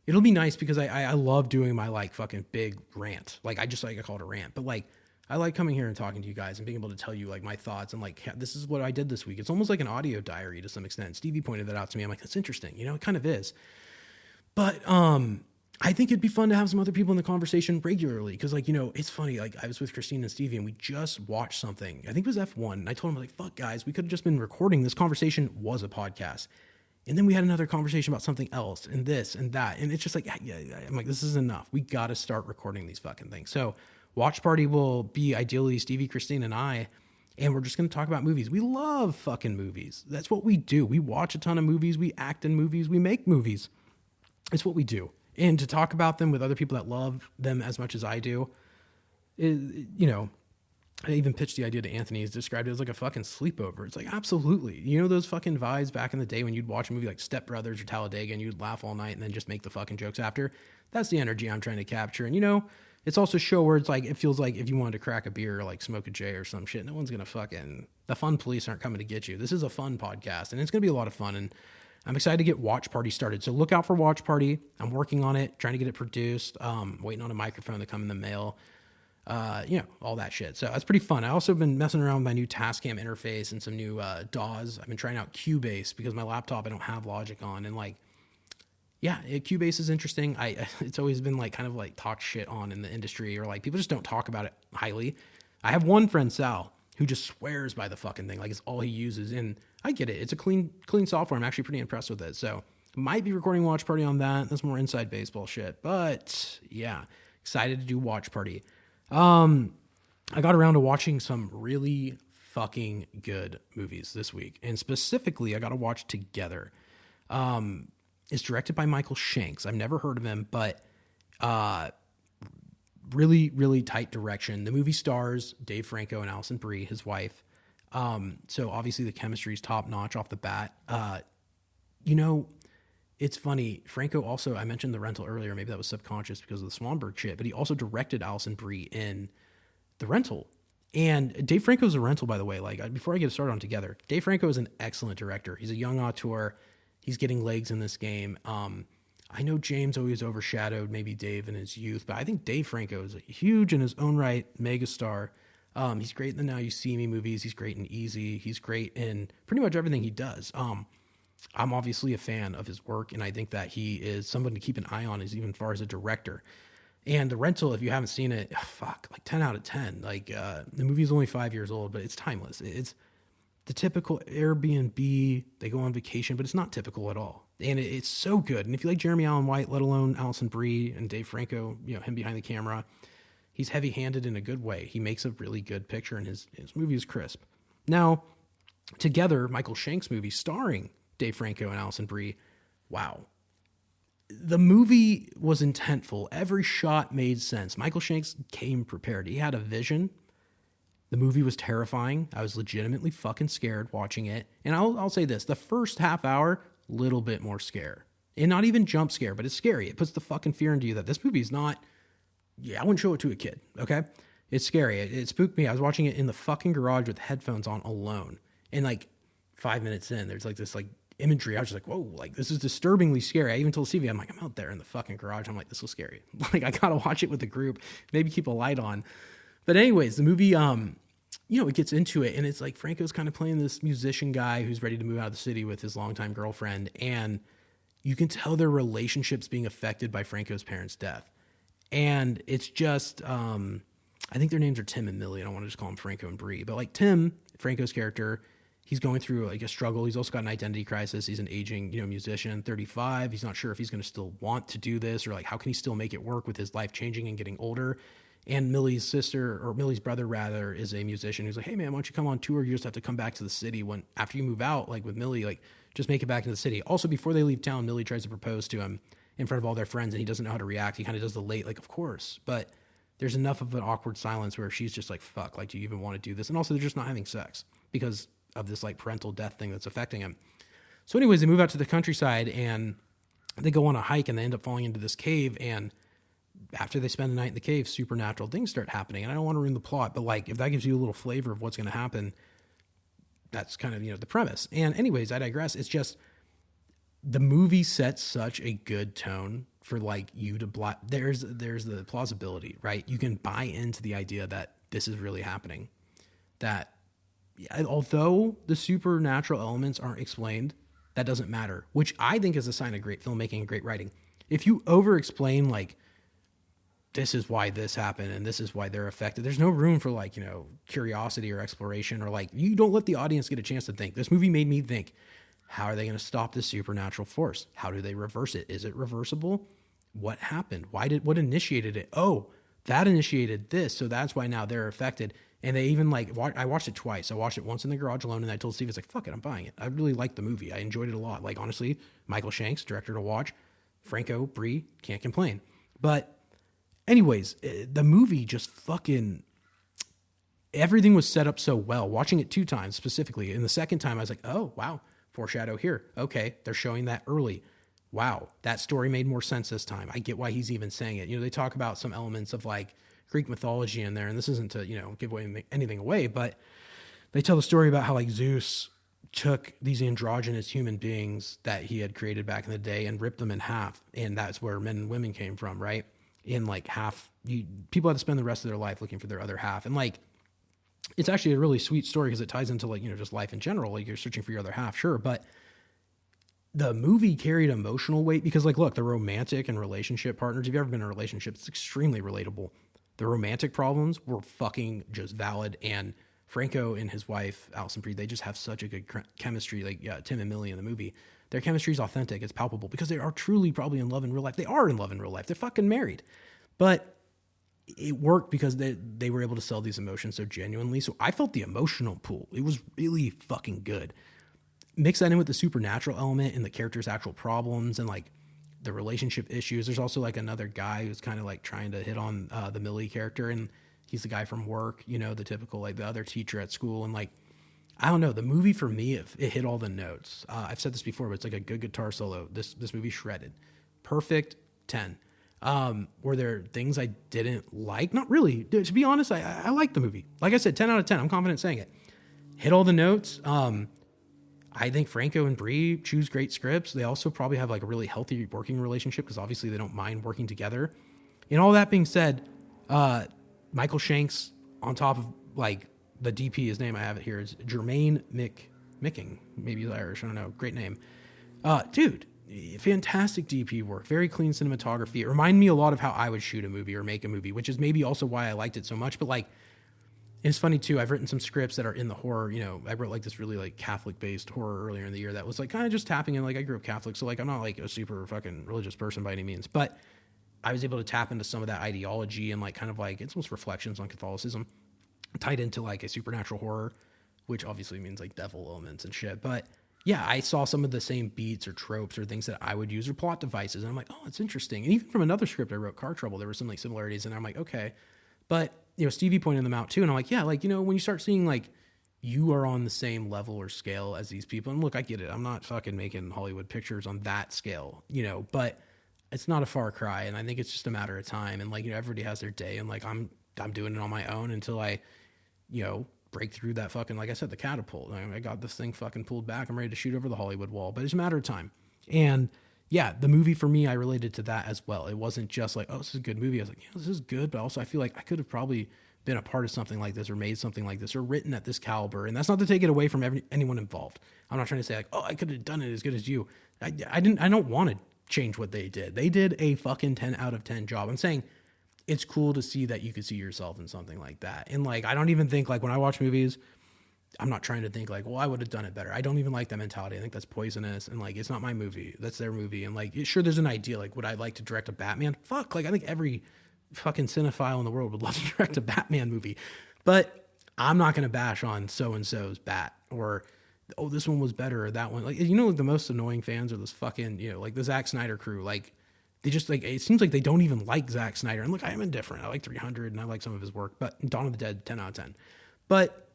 it'll be nice because I love doing my like fucking big rant. Like I call it a rant, but like, I like coming here and talking to you guys and being able to tell you like my thoughts and like, this is what I did this week. It's almost like an audio diary to some extent. Stevie pointed that out to me. I'm like, that's interesting. It kind of is. But I think it'd be fun to have some other people in the conversation regularly. Cause like, it's funny. Like I was with Christine and Stevie and we just watched something. I think it was F1. And I told them like, fuck guys, we could have just been recording. This conversation was a podcast. And then we had another conversation about something else and this and that. And it's just like, yeah. I'm like, this is enough. We got to start recording these fucking things. So Watch Party will be ideally Stevie, Christine, and I, and we're just going to talk about movies. We love fucking movies. That's what we do. We watch a ton of movies. We act in movies. We make movies. It's what we do. And to talk about them with other people that love them as much as I do, I even pitched the idea to Anthony. He's described it as like a fucking sleepover. It's like, absolutely. You know those fucking vibes back in the day when you'd watch a movie like Step Brothers or Talladega and you'd laugh all night and then just make the fucking jokes after? That's the energy I'm trying to capture. And, it's also a show where it's like, it feels like if you wanted to crack a beer or like smoke a J or some shit, no one's going to the fun police aren't coming to get you. This is a fun podcast and it's going to be a lot of fun. And I'm excited to get Watch Party started. So look out for Watch Party. I'm working on it, trying to get it produced, waiting on a microphone to come in the mail. All that shit. So that's pretty fun. I also been messing around with my new Tascam interface and some new DAWs. I've been trying out Cubase because my laptop, I don't have Logic on. And Cubase is interesting. It's always been like kind of like talked shit on in the industry, or like people just don't talk about it highly. I have one friend, Sal, who just swears by the fucking thing. Like it's all he uses. And I get it. It's a clean software. I'm actually pretty impressed with it. So might be recording Watch Party on that. That's more inside baseball shit. But yeah, excited to do Watch Party. I got around to watching some really fucking good movies this week. And specifically, I got to watch Together. It's directed by Michael Shanks. I've never heard of him, but really, really tight direction. The movie stars Dave Franco and Alison Brie, his wife. So obviously the chemistry is top notch off the bat. It's funny. Franco also, I mentioned The Rental earlier. Maybe that was subconscious because of the Swanberg shit, but he also directed Alison Brie in The Rental. And Dave Franco's The Rental, by the way. Like, before I get started on Together, Dave Franco is an excellent director. He's a young auteur. He's getting legs in this game. I know James always overshadowed maybe Dave in his youth, but I think Dave Franco is a huge in his own right megastar. He's great in the Now You See Me movies. He's great in Easy. He's great in pretty much everything he does. I'm obviously a fan of his work, and I think that he is someone to keep an eye on, as even far as a director. And The Rental, if you haven't seen it, like 10 out of 10. Like, the movie's only 5 years old, but it's timeless. It's the typical Airbnb, they go on vacation, but it's not typical at all. And it's so good. And if you like Jeremy Allen White, let alone Alison Brie and Dave Franco, him behind the camera, he's heavy-handed in a good way. He makes a really good picture, and his movie is crisp. Now, Together, Michael Shanks movie starring Dave Franco and Alison Brie, wow. The movie was intentful. Every shot made sense. Michael Shanks came prepared. He had a vision. The movie was terrifying. I was legitimately fucking scared watching it. And I'll say this, the first half hour, little bit more scare. And not even jump scare, but it's scary. It puts the fucking fear into you that this movie is not, I wouldn't show it to a kid, okay? It's scary. It spooked me. I was watching it in the fucking garage with headphones on alone. And like 5 minutes in, there's like this like imagery. I was just like, whoa, like this is disturbingly scary. I even told Stevie, I'm like, I'm out there in the fucking garage. I'm like, this was scary. Like, I gotta watch it with the group, maybe keep a light on. But anyways, the movie, it gets into it, and it's like Franco's kind of playing this musician guy who's ready to move out of the city with his longtime girlfriend, and you can tell their relationship's being affected by Franco's parents' death. And it's just, I think their names are Tim and Millie. I don't want to just call them Franco and Brie, but like Tim, Franco's character, he's going through like a struggle. He's also got an identity crisis. He's an aging, musician, 35. He's not sure if he's going to still want to do this, or like how can he still make it work with his life changing and getting older. And Millie's sister, or Millie's brother rather, is a musician who's like, hey man, why don't you come on tour? You just have to come back to the city after you move out, like with Millie, like just make it back into the city. Also, before they leave town, Millie tries to propose to him in front of all their friends, and he doesn't know how to react. He kind of does the late, like, of course, but there's enough of an awkward silence where she's just like, fuck, like, do you even want to do this? And also they're just not having sex because of this like parental death thing that's affecting him. So anyways, they move out to the countryside and they go on a hike, and they end up falling into this cave, and after they spend the night in the cave, supernatural things start happening. And I don't want to ruin the plot, but like, if that gives you a little flavor of what's going to happen, that's kind of, the premise. And anyways, I digress. It's just, the movie sets such a good tone for like you to there's the plausibility, right? You can buy into the idea that this is really happening. That although the supernatural elements aren't explained, that doesn't matter, which I think is a sign of great filmmaking and great writing. If you over-explain, like, this is why this happened and this is why they're affected, there's no room for like, curiosity or exploration, or like, you don't let the audience get a chance to think. This movie made me think, how are they going to stop this supernatural force? How do they reverse it? Is it reversible? What happened? What initiated it? Oh, that initiated this. So that's why now they're affected. And they even like, I watched it twice. I watched it once in the garage alone, and I told Steve, it's like, fuck it, I'm buying it. I really liked the movie. I enjoyed it a lot. Like, honestly, Michael Shanks, director to watch. Franco, Brie, can't complain. But anyways, the movie just fucking, everything was set up so well. Watching it 2 times specifically. And the second time I was like, oh, wow, foreshadow here. Okay, they're showing that early. Wow, that story made more sense this time. I get why he's even saying it. You know, they talk about some elements of like Greek mythology in there, and this isn't to, you know, give away anything away, but they tell the story about how like Zeus took these androgynous human beings that he had created back in the day and ripped them in half. And that's where men and women came from, right? In like half, people had to spend the rest of their life looking for their other half. And like, it's actually a really sweet story because it ties into like, you know, just life in general. Like you're searching for your other half, sure. But the movie carried emotional weight because like, look, the romantic and relationship partners, if you've ever been in a relationship, it's extremely relatable. The romantic problems were fucking just valid. And Franco and his wife, Alison Brie, they just have such a good chemistry. Like Tim and Millie in the movie, their chemistry is authentic. It's palpable because they are truly probably in love in real life. They are in love in real life. They're fucking married. But it worked because they were able to sell these emotions so genuinely. So I felt the emotional pull. It was really fucking good. Mix that in with the supernatural element and the character's actual problems and like the relationship issues. There's also like another guy who's kind of like trying to hit on the Millie character, and he's the guy from work, you know, the typical like the other teacher at school. And like, I don't know, the movie for me, it hit all the notes. I've said this before, but it's like a good guitar solo. This movie shredded. Perfect 10. Were there things I didn't like? Not really. To be honest, I liked the movie. Like I said, 10 out of 10. I'm confident saying it. Hit all the notes. I think Franco and Brie choose great scripts. They also probably have like a really healthy working relationship because obviously they don't mind working together. And all that being said, Michael Shanks, on top of like the DP, his name, I have it here, is Jermaine Micking. Maybe he's Irish. I don't know. Great name. Dude, fantastic DP work. Very clean cinematography. It reminded me a lot of how I would shoot a movie or make a movie, which is maybe also why I liked it so much. But like, it's funny too. I've written some scripts that are in the horror. You know, I wrote like this really like Catholic based horror earlier in the year that was like kind of just tapping in. Like I grew up Catholic, so like I'm not like a super fucking religious person by any means, but I was able to tap into some of that ideology and like kind of like it's almost reflections on Catholicism tied into like a supernatural horror, which obviously means like devil elements and shit. But yeah, I saw some of the same beats or tropes or things that I would use or plot devices. And I'm like, oh, it's interesting. And even from another script I wrote, Car Trouble, there were some like similarities. And I'm like, okay. But, you know, Stevie pointed them out too. And I'm like, yeah, like, you know, when you start seeing like you are on the same level or scale as these people. And look, I get it. I'm not fucking making Hollywood pictures on that scale, you know, but it's not a far cry. And I think it's just a matter of time. And like, you know, everybody has their day. And like, I'm doing it on my own until I, you know, break through that fucking, like I said, the catapult. I got this thing fucking pulled back. I'm ready to shoot over the Hollywood wall, but it's a matter of time. And yeah, the movie for me, I related to that as well. It wasn't just like, oh, this is a good movie. I was like, yeah, this is good. But also I feel like I could have probably been a part of something like this or made something like this or written at this caliber. And that's not to take it away from anyone involved. I'm not trying to say like, oh, I could have done it as good as you. I don't want to change what they did. They did a fucking 10 out of 10 job. I'm saying it's cool to see that you could see yourself in something like that. And like, I don't even think like when I watch movies, I'm not trying to think like, well, I would have done it better. I don't even like that mentality. I think that's poisonous. And like, it's not my movie. That's their movie. And like, sure, there's an idea. Like, would I like to direct a Batman? Fuck. Like, I think every fucking cinephile in the world would love to direct a Batman movie. But I'm not going to bash on so-and-so's Bat or, oh, this one was better or that one. Like, you know, like the most annoying fans are those fucking, you know, like the Zack Snyder crew. Like, they just like, it seems like they don't even like Zack Snyder. And look, I am indifferent. I like 300 and I like some of his work, but Dawn of the Dead, 10 out of 10. But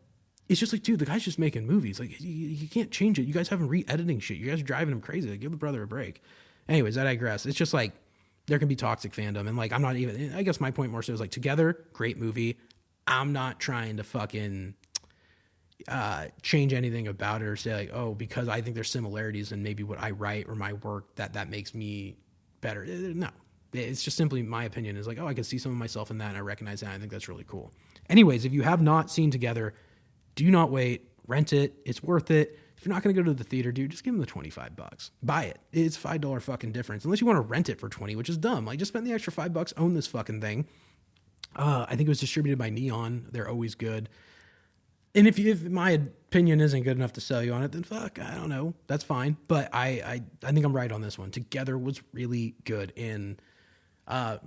it's just like, dude, the guy's just making movies. Like, you can't change it. You guys have him re-editing shit. You guys are driving him crazy. Like, give the brother a break. Anyways, I digress. It's just like, there can be toxic fandom. And like, I'm not even, I guess my point more so is like, Together, great movie. I'm not trying to fucking change anything about it or say like, oh, because I think there's similarities in maybe what I write or my work that makes me better. No, it's just simply my opinion is like, oh, I can see some of myself in that and I recognize that. I think that's really cool. Anyways, if you have not seen Together, do not wait, rent it. It's worth it. If you're not going to go to the theater, dude, just give them the $25. Buy it. It's $5 fucking difference. Unless you want to rent it for 20, which is dumb. Like, just spend the extra $5, own this fucking thing. I think it was distributed by Neon. They're always good. And if my opinion isn't good enough to sell you on it, then fuck, I don't know. That's fine. But I think I'm right on this one. Together was really good. And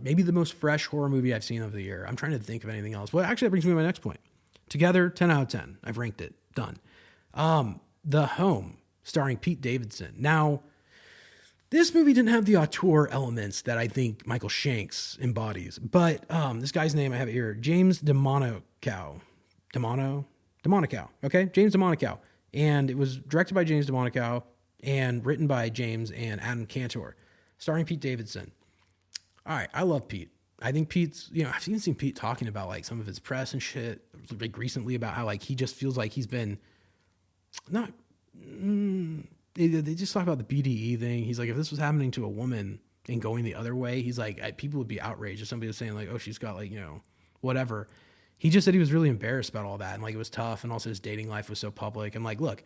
Maybe the most fresh horror movie I've seen of the year. I'm trying to think of anything else. Well, actually, that brings me to my next point. Together, 10 out of 10. I've ranked it. Done. The Home, starring Pete Davidson. Now, this movie didn't have the auteur elements that I think Michael Shanks embodies, but this guy's name, I have it here, James DeMonaco. DeMonaco, okay? James DeMonaco. And it was directed by James DeMonaco and written by James and Adam Cantor, starring Pete Davidson. All right, I love Pete. I think Pete's, I've even seen Pete talking about like some of his press and shit like recently about how like he just feels like he's been not... They just talk about the BDE thing. He's like, if this was happening to a woman and going the other way, he's like, people would be outraged if somebody was saying like, oh, she's got like, whatever. He just said he was really embarrassed about all that. And like, it was tough. And also his dating life was so public. And like, look,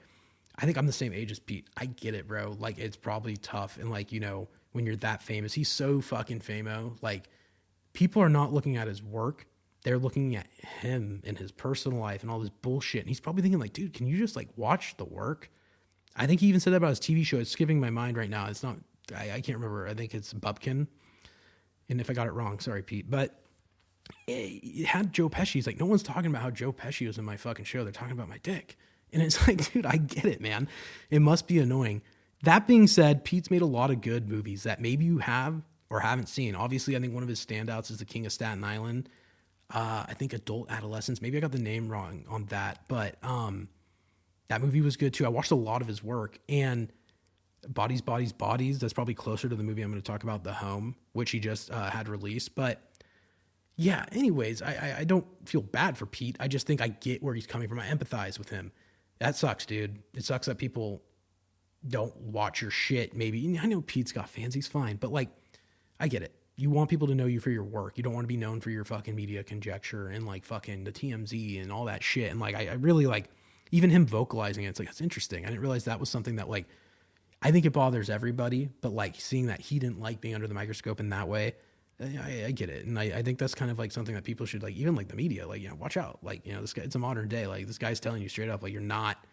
I think I'm the same age as Pete. I get it, bro. Like, it's probably tough. And like, when you're that famous, he's so fucking famous. Like, people are not looking at his work. They're looking at him and his personal life and all this bullshit. And he's probably thinking like, dude, can you just like watch the work? I think he even said that about his TV show. It's skipping my mind right now. It's not, I can't remember. I think it's Bubkin. And if I got it wrong, sorry, Pete. But it had Joe Pesci. He's like, no one's talking about how Joe Pesci was in my fucking show. They're talking about my dick. And it's like, dude, I get it, man. It must be annoying. That being said, Pete's made a lot of good movies that maybe you have or haven't seen. Obviously, I think one of his standouts is The King of Staten Island. I think Adult Adolescence. Maybe I got the name wrong on that. But, that movie was good too. I watched a lot of his work, and Bodies, that's probably closer to the movie I'm going to talk about, The Home, which he just had released. But yeah, anyways, I don't feel bad for Pete. I just think I get where he's coming from. I empathize with him. That sucks, dude. It sucks that people don't watch your shit. Maybe I know Pete's got fans. He's fine. But like, I get it. You want people to know you for your work. You don't want to be known for your fucking media conjecture and like fucking the TMZ and all that shit. And like, I really like, even him vocalizing it, it's like, that's interesting. I didn't realize that was something that like, I think it bothers everybody, but like seeing that he didn't like being under the microscope in that way, I get it. And I think that's kind of like something that people should like, even like the media, like, watch out. Like, this guy, it's a modern day. Like this guy's telling you straight up, like, you're not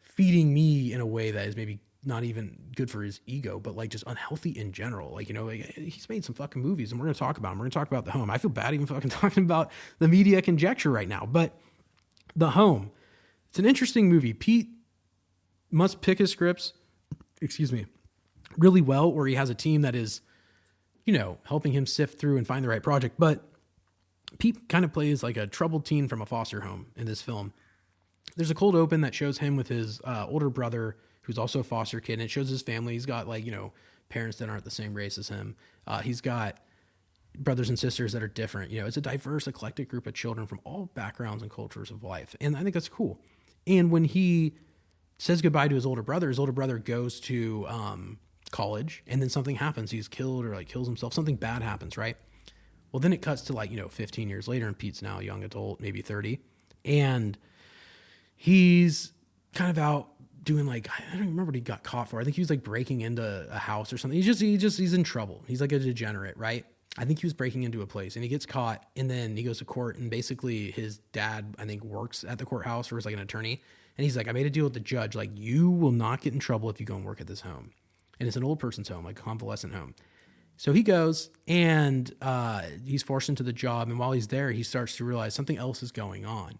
feeding me in a way that is maybe not even good for his ego, but like just unhealthy in general. Like, he's made some fucking movies and we're going to talk about him. We're going to talk about The Home. I feel bad even fucking talking about the media conjecture right now, but The Home, it's an interesting movie. Pete must pick his scripts, really well, or he has a team that is, helping him sift through and find the right project. But Pete kind of plays like a troubled teen from a foster home in this film. There's a cold open that shows him with his older brother, who's also a foster kid, and it shows his family. He's got like, parents that aren't the same race as him. He's got brothers and sisters that are different. It's a diverse, eclectic group of children from all backgrounds and cultures of life. And I think that's cool. And when he says goodbye to his older brother goes to college, and then something happens. He's killed or like kills himself. Something bad happens, right? Well, then it cuts to like, 15 years later, and Pete's now a young adult, maybe 30. And he's kind of out doing like, I don't remember what he got caught for. I think he was like breaking into a house or something. He's in trouble. He's like a degenerate, right? I think he was breaking into a place and he gets caught, and then he goes to court, and basically his dad, I think, works at the courthouse or is like an attorney. And he's like, I made a deal with the judge. Like, you will not get in trouble if you go and work at this home. And it's an old person's home, like a convalescent home. So he goes and he's forced into the job. And while he's there, he starts to realize something else is going on.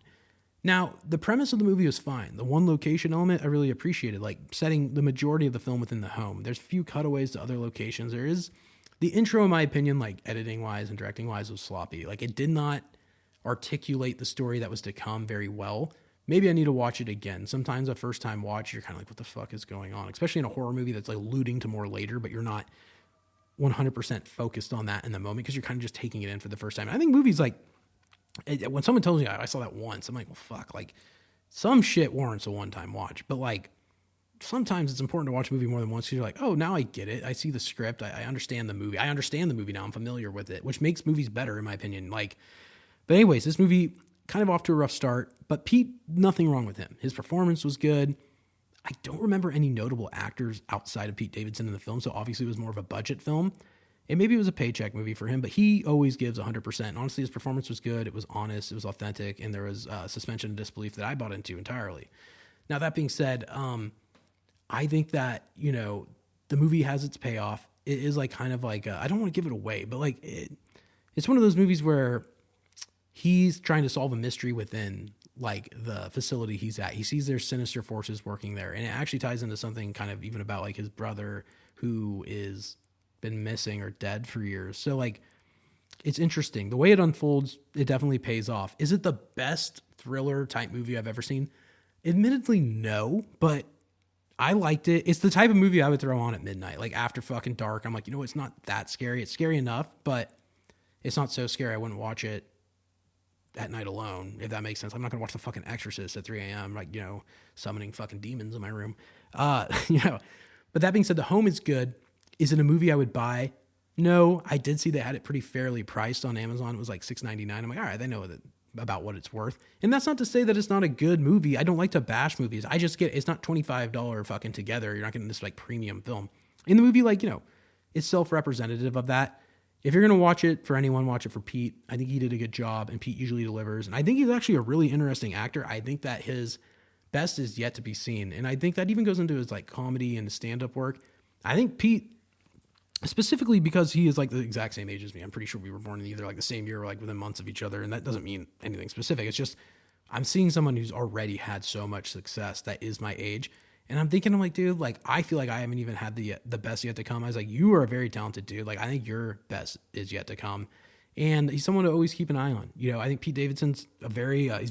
Now, the premise of the movie was fine. The one location element I really appreciated, like setting the majority of the film within the home. There's a few cutaways to other locations. There is the intro, in my opinion, like editing wise and directing wise, was sloppy. Like, it did not articulate the story that was to come very well. Maybe I need to watch it again. Sometimes a first time watch, you're kind of like, what the fuck is going on? Especially in a horror movie that's like alluding to more later, but you're not 100% focused on that in the moment because you're kind of just taking it in for the first time. And I think movies like, when someone tells me I saw that once, I'm like, well, fuck, like some shit warrants a one-time watch, but like sometimes it's important to watch a movie more than once because you're like, oh, now I get it. I see the script. I understand the movie. I understand the movie now. I'm familiar with it, which makes movies better in my opinion. Like, but anyways, this movie kind of off to a rough start, but Pete, nothing wrong with him. His performance was good. I don't remember any notable actors outside of Pete Davidson in the film, so obviously it was more of a budget film. And maybe it was a paycheck movie for him, but he always gives 100%. Honestly, his performance was good. It was honest. It was authentic. And there was suspension of disbelief that I bought into entirely. Now, that being said, I think that, the movie has its payoff. it is like kind of like, I don't want to give it away, but like it's one of those movies where he's trying to solve a mystery within like the facility he's at. He sees there's sinister forces working there. And it actually ties into something kind of even about like his brother who is been missing or dead for years. So like, it's interesting. The way it unfolds, it definitely pays off. Is it the best thriller type movie I've ever seen? Admittedly, no, but I liked it. It's the type of movie I would throw on at midnight, like after fucking dark. I'm like, it's not that scary. It's scary enough, but it's not so scary I wouldn't watch it at night alone, if that makes sense. I'm not going to watch The fucking Exorcist at 3 a.m., like, summoning fucking demons in my room. But that being said, The Home is good. Is it a movie I would buy? No, I did see they had it pretty fairly priced on Amazon. It was like $6.99. I'm like, all right, they know about what it's worth. And that's not to say that it's not a good movie. I don't like to bash movies. I just it's not $25 fucking Together. You're not getting this like premium film. In the movie, like, it's self-representative of that. If you're going to watch it for anyone, watch it for Pete. I think he did a good job, and Pete usually delivers. And I think he's actually a really interesting actor. I think that his best is yet to be seen. And I think that even goes into his like comedy and stand-up work. I think Pete, specifically because he is like the exact same age as me. I'm pretty sure we were born in either like the same year or like within months of each other. And that doesn't mean anything specific. It's just, I'm seeing someone who's already had so much success that is my age. And I'm thinking, I'm like, dude, like, I feel like I haven't even had the best yet to come. I was like, you are a very talented dude. Like, I think your best is yet to come. And he's someone to always keep an eye on. I think Pete Davidson's he's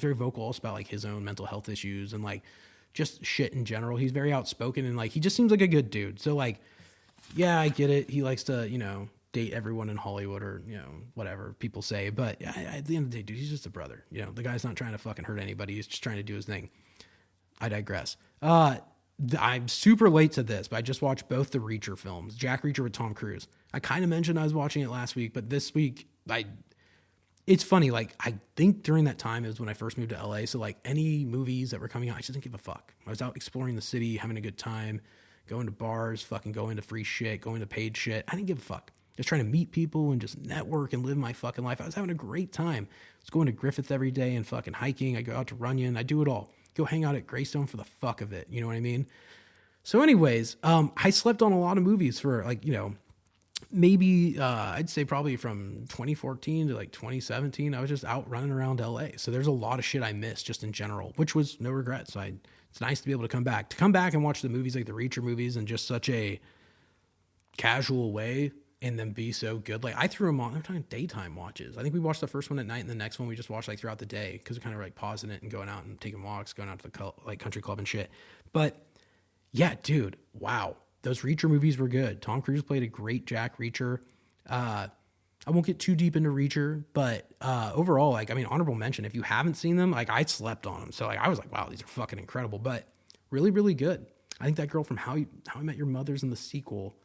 very vocal also about like his own mental health issues and like just shit in general. He's very outspoken and like, he just seems like a good dude. So like, yeah, I get it. He likes to, date everyone in Hollywood or, whatever people say. But at the end of the day, dude, he's just a brother. The guy's not trying to fucking hurt anybody. He's just trying to do his thing. I digress. I'm super late to this, but I just watched both the Reacher films. Jack Reacher with Tom Cruise. I kind of mentioned I was watching it last week, but this week, it's funny. Like, I think during that time, it was when I first moved to LA. So like any movies that were coming out, I just didn't give a fuck. I was out exploring the city, having a good time, going to bars, fucking going to free shit, going to paid shit. I didn't give a fuck. Just trying to meet people and just network and live my fucking life. I was having a great time. I was going to Griffith every day and fucking hiking. I go out to Runyon. I do it all. Go hang out at Greystone for the fuck of it. You know what I mean? So anyways, I slept on a lot of movies for like, maybe I'd say probably from 2014 to like 2017. I was just out running around LA. So there's a lot of shit I missed just in general, which was no regrets. It's nice to be able to come back and watch the movies like the Reacher movies in just such a casual way and then be so good. Like I threw them on, they're talking daytime watches. I think we watched the first one at night and the next one we just watched like throughout the day because we're kind of like pausing it and going out and taking walks, going out to the like country club and shit. But yeah, dude, wow. Those Reacher movies were good. Tom Cruise played a great Jack Reacher. I won't get too deep into Reacher, but overall, like, I mean, honorable mention. If you haven't seen them, like, I slept on them. So, like, I was like, wow, these are fucking incredible. But really, really good. I think that girl from How I Met Your Mother's in the sequel.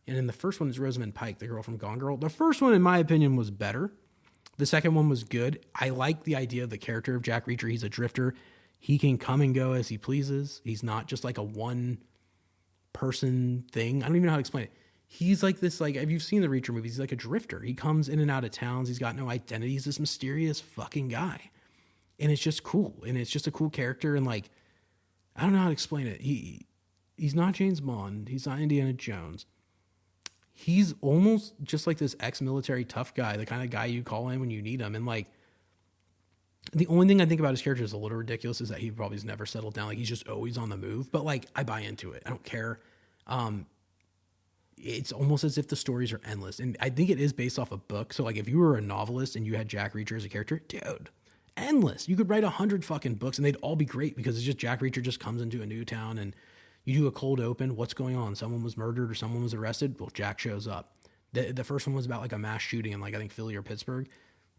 And in the first one is Rosamund Pike, the girl from Gone Girl. The first one, in my opinion, was better. The second one was good. I like the idea of the character of Jack Reacher. He's a drifter. He can come and go as he pleases. He's not just like a one-person thing. I don't even know how to explain it. He's like this, like, if you've seen the Reacher movies, he's like a drifter. He comes in and out of towns. He's got no identity. He's this mysterious fucking guy. And it's just cool. And it's just a cool character. And, like, I don't know how to explain it. He's not James Bond. He's not Indiana Jones. He's almost just like this ex-military tough guy, the kind of guy you call in when you need him. And, like, the only thing I think about his character is a little ridiculous is that he probably has never settled down. Like, he's just always on the move. But, like, I buy into it. I don't care. It's almost as if the stories are endless. And I think it is based off a book. So, like, if you were a novelist and you had Jack Reacher as a character, dude, endless. You could write 100 fucking books and they'd all be great because it's just Jack Reacher just comes into a new town and you do a cold open. What's going on? Someone was murdered or someone was arrested. Well, Jack shows up. The first one was about, like, a mass shooting in, like, I think Philly or Pittsburgh,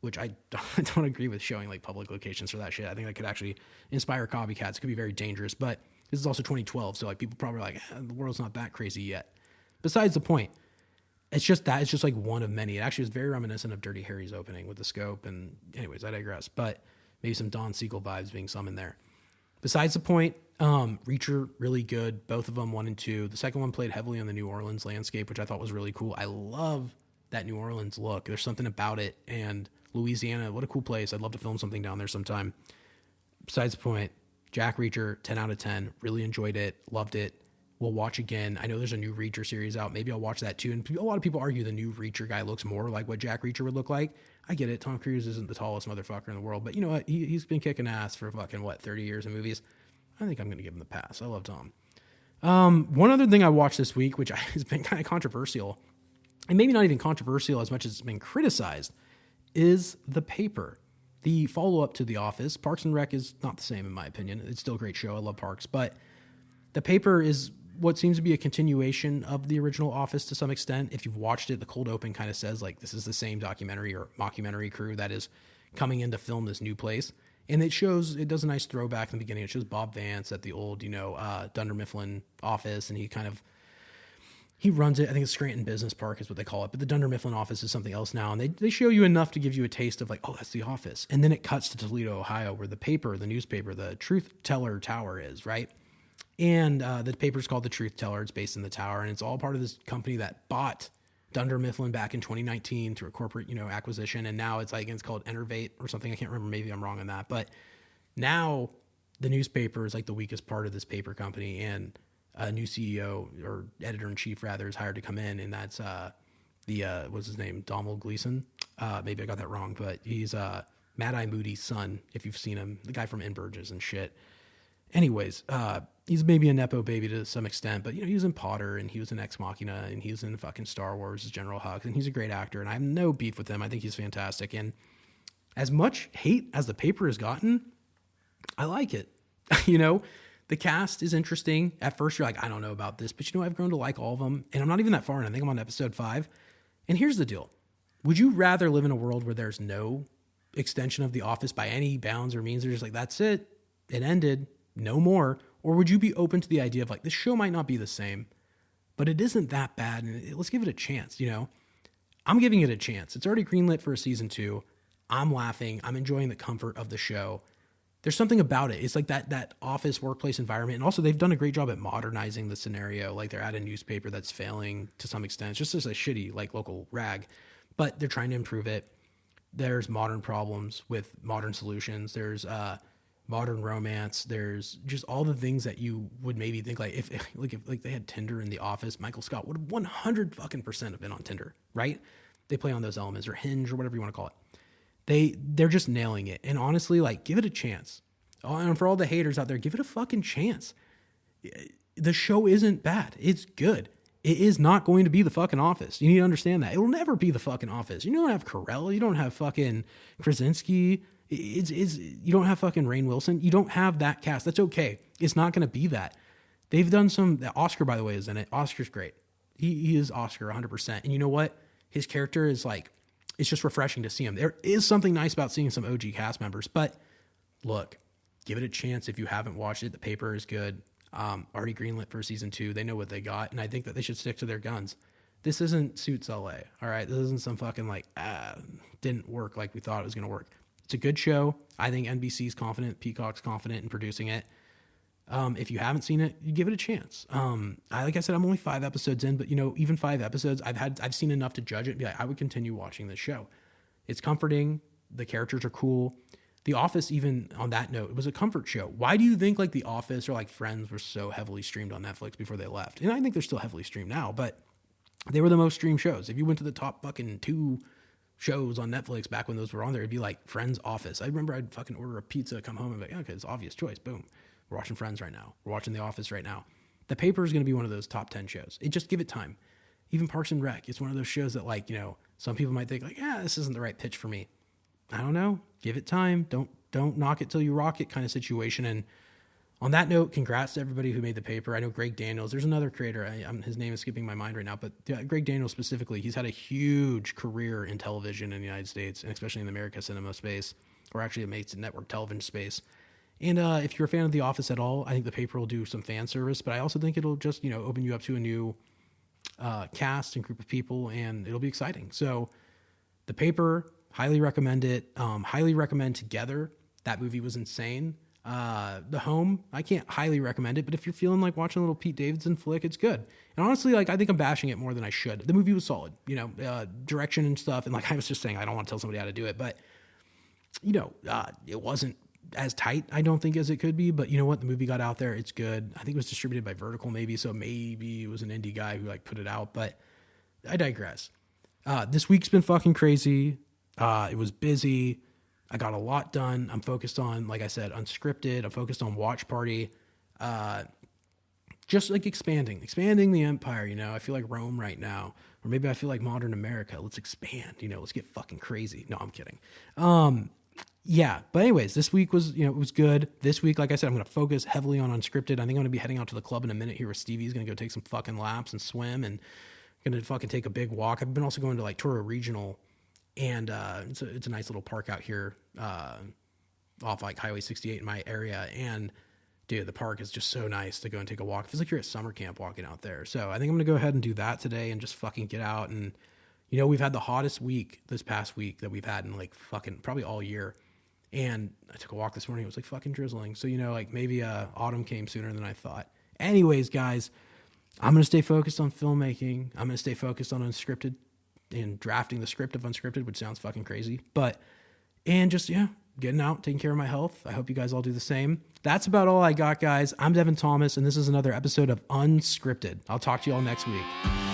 which I don't agree with showing, like, public locations for that shit. I think that could actually inspire copycats. It could be very dangerous. But this is also 2012, so, like, people probably are like, the world's not that crazy yet. Besides the point, it's just that. It's just, like, one of many. It actually is very reminiscent of Dirty Harry's opening with the scope. And anyways, I digress. But maybe some Don Siegel vibes being summoned there. Besides the point, Reacher, really good. Both of them, 1 and 2. The second one played heavily on the New Orleans landscape, which I thought was really cool. I love that New Orleans look. There's something about it. And Louisiana, what a cool place. I'd love to film something down there sometime. Besides the point, Jack Reacher, 10 out of 10. Really enjoyed it. Loved it. we'll watch again. I know there's a new Reacher series out. Maybe I'll watch that too. And a lot of people argue the new Reacher guy looks more like what Jack Reacher would look like. I get it. Tom Cruise isn't the tallest motherfucker in the world, but you know what? He's been kicking ass for fucking 30 years in movies. I think I'm going to give him the pass. I love Tom. One other thing I watched this week, which has been kind of controversial, and maybe not even controversial as much as it's been criticized, is The Paper. The follow-up to The Office. Parks and Rec is not the same in my opinion. It's still a great show. I love Parks, but The Paper is what seems to be a continuation of the original Office to some extent. If you've watched it, the cold open kind of says like this is the same documentary or mockumentary crew that is coming in to film this new place. And it does a nice throwback in the beginning. It shows Bob Vance at the old, Dunder Mifflin office, and he runs it. I think it's Scranton Business Park is what they call it. But the Dunder Mifflin office is something else now. And they show you enough to give you a taste of like, oh, that's the office. And then it cuts to Toledo, Ohio, where the newspaper, the Truth Teller Tower is, right? And the paper's called The Truth Teller. It's based in the tower. And it's all part of this company that bought Dunder Mifflin back in 2019 through a corporate, acquisition. And now it's called Enervate or something. I can't remember. Maybe I'm wrong on that. But now the newspaper is like the weakest part of this paper company. And a new CEO or editor-in-chief rather is hired to come in. And that's what's his name? Donald Gleason. Maybe I got that wrong, but he's Mad-Eye Moody's son, if you've seen him, the guy from In Burgess and shit. Anyways, he's maybe a Nepo baby to some extent, but he was in Potter and he was in Ex Machina and he was in fucking Star Wars as General Hux, and he's a great actor and I have no beef with him. I think he's fantastic. And as much hate as The Paper has gotten, I like it. The cast is interesting. At first you're like, I don't know about this, but I've grown to like all of them, and I'm not even that far in. I think I'm on episode 5. And here's the deal. Would you rather live in a world where there's no extension of The Office by any bounds or means? They're just like, that's it. It ended. No more. Or would you be open to the idea of like, this show might not be the same, but it isn't that bad, and let's give it a chance, I'm giving it a chance. It's already greenlit for a season 2. I'm laughing. I'm enjoying the comfort of the show. There's something about it. It's like that office workplace environment. And also they've done a great job at modernizing the scenario. Like they're at a newspaper that's failing to some extent. It's just as a shitty like local rag, but they're trying to improve it. There's modern problems with modern solutions. There's modern romance. There's just all the things that you would maybe think like if they had Tinder in The Office, Michael Scott would have 100% have been on Tinder, right? They play on those elements, or Hinge, or whatever you want to call it. They're just nailing it. And honestly, like, give it a chance. And for all the haters out there, give it a fucking chance. The show isn't bad. It's good. It is not going to be The fucking Office. You need to understand that. It will never be The fucking Office. You don't have Carell. You don't have fucking Krasinski. You don't have fucking Rainn Wilson. You don't have that cast. That's okay. It's not going to be that. They've done Oscar, by the way, is in it. Oscar's great. He is Oscar 100%. And you know what? His character is like, it's just refreshing to see him. There is something nice about seeing some OG cast members, but look, give it a chance. If you haven't watched it, The Paper is good. Already greenlit for season 2. They know what they got, and I think that they should stick to their guns. This isn't Suits LA. All right. This isn't some fucking like, didn't work like we thought it was going to work. It's a good show. I think NBC's confident. Peacock's confident in producing it. If you haven't seen it, you give it a chance. Like I said, I'm only 5 episodes in, but even 5 episodes, I've seen enough to judge it and be like, I would continue watching this show. It's comforting. The characters are cool. The Office, even on that note, it was a comfort show. Why do you think like The Office or like Friends were so heavily streamed on Netflix before they left? And I think they're still heavily streamed now, but they were the most streamed shows. If you went to the top fucking 2 shows on Netflix back when those were on there, it'd be like Friends, Office. I remember I'd fucking order a pizza, come home and be like, okay, it's obvious choice. Boom. We're watching Friends right now. We're watching The Office right now. The Paper is going to be one of those top 10 shows. Just give it time. Even Parks and Rec, it's one of those shows that like, some people might think like, this isn't the right pitch for me. I don't know. Give it time. Don't knock it till you rock it kind of situation. And on that note, congrats to everybody who made The Paper. I know Greg Daniels. There's another creator. His name is skipping my mind right now, but Greg Daniels specifically, he's had a huge career in television in the United States, and especially in the America cinema space, or actually it makes network television space. And if you're a fan of The Office at all, I think The Paper will do some fan service, but I also think it'll just, open you up to a new cast and group of people, and it'll be exciting. So The Paper, highly recommend it. Highly recommend Together. That movie was insane. The Home, I can't highly recommend it, but if you're feeling like watching a little Pete Davidson flick, it's good. And honestly, like, I think I'm bashing it more than I should. The movie was solid, direction and stuff. And like I was just saying, I don't want to tell somebody how to do it, but it wasn't as tight, I don't think, as it could be. But you know what? The movie got out there. It's good. I think it was distributed by Vertical maybe. So maybe it was an indie guy who like put it out. But I digress. This week's been fucking crazy. It was busy. I got a lot done. I'm focused on, like I said, Unscripted. I'm focused on Watch Party. Just like expanding the empire, you know. I feel like Rome right now, or maybe I feel like modern America. Let's expand, you know, let's get fucking crazy. No, I'm kidding. Yeah, but anyways, this week was, you know, it was good. This week, like I said, I'm going to focus heavily on Unscripted. I think I'm going to be heading out to the club in a minute here with Stevie. He's going to go take some fucking laps and swim, and going to fucking take a big walk. I've been also going to like Toro Regional, and it's a nice little park out here off like Highway 68 in my area, and dude, the park is just so nice to go and take a walk. It feels like you're at summer camp walking out there. So I think I'm going to go ahead and do that today and just fucking get out. And, you know, we've had the hottest week this past week that we've had in like fucking probably all year. And I took a walk this morning. It was like fucking drizzling. So, you know, like maybe autumn came sooner than I thought. Anyways, guys, I'm going to stay focused on filmmaking. I'm going to stay focused on Unscripted and drafting the script of Unscripted, which sounds fucking crazy. And just, yeah, getting out, taking care of my health. I hope you guys all do the same. That's about all I got, guys. I'm Devin Thomas, and this is another episode of Unscripted. I'll talk to you all next week.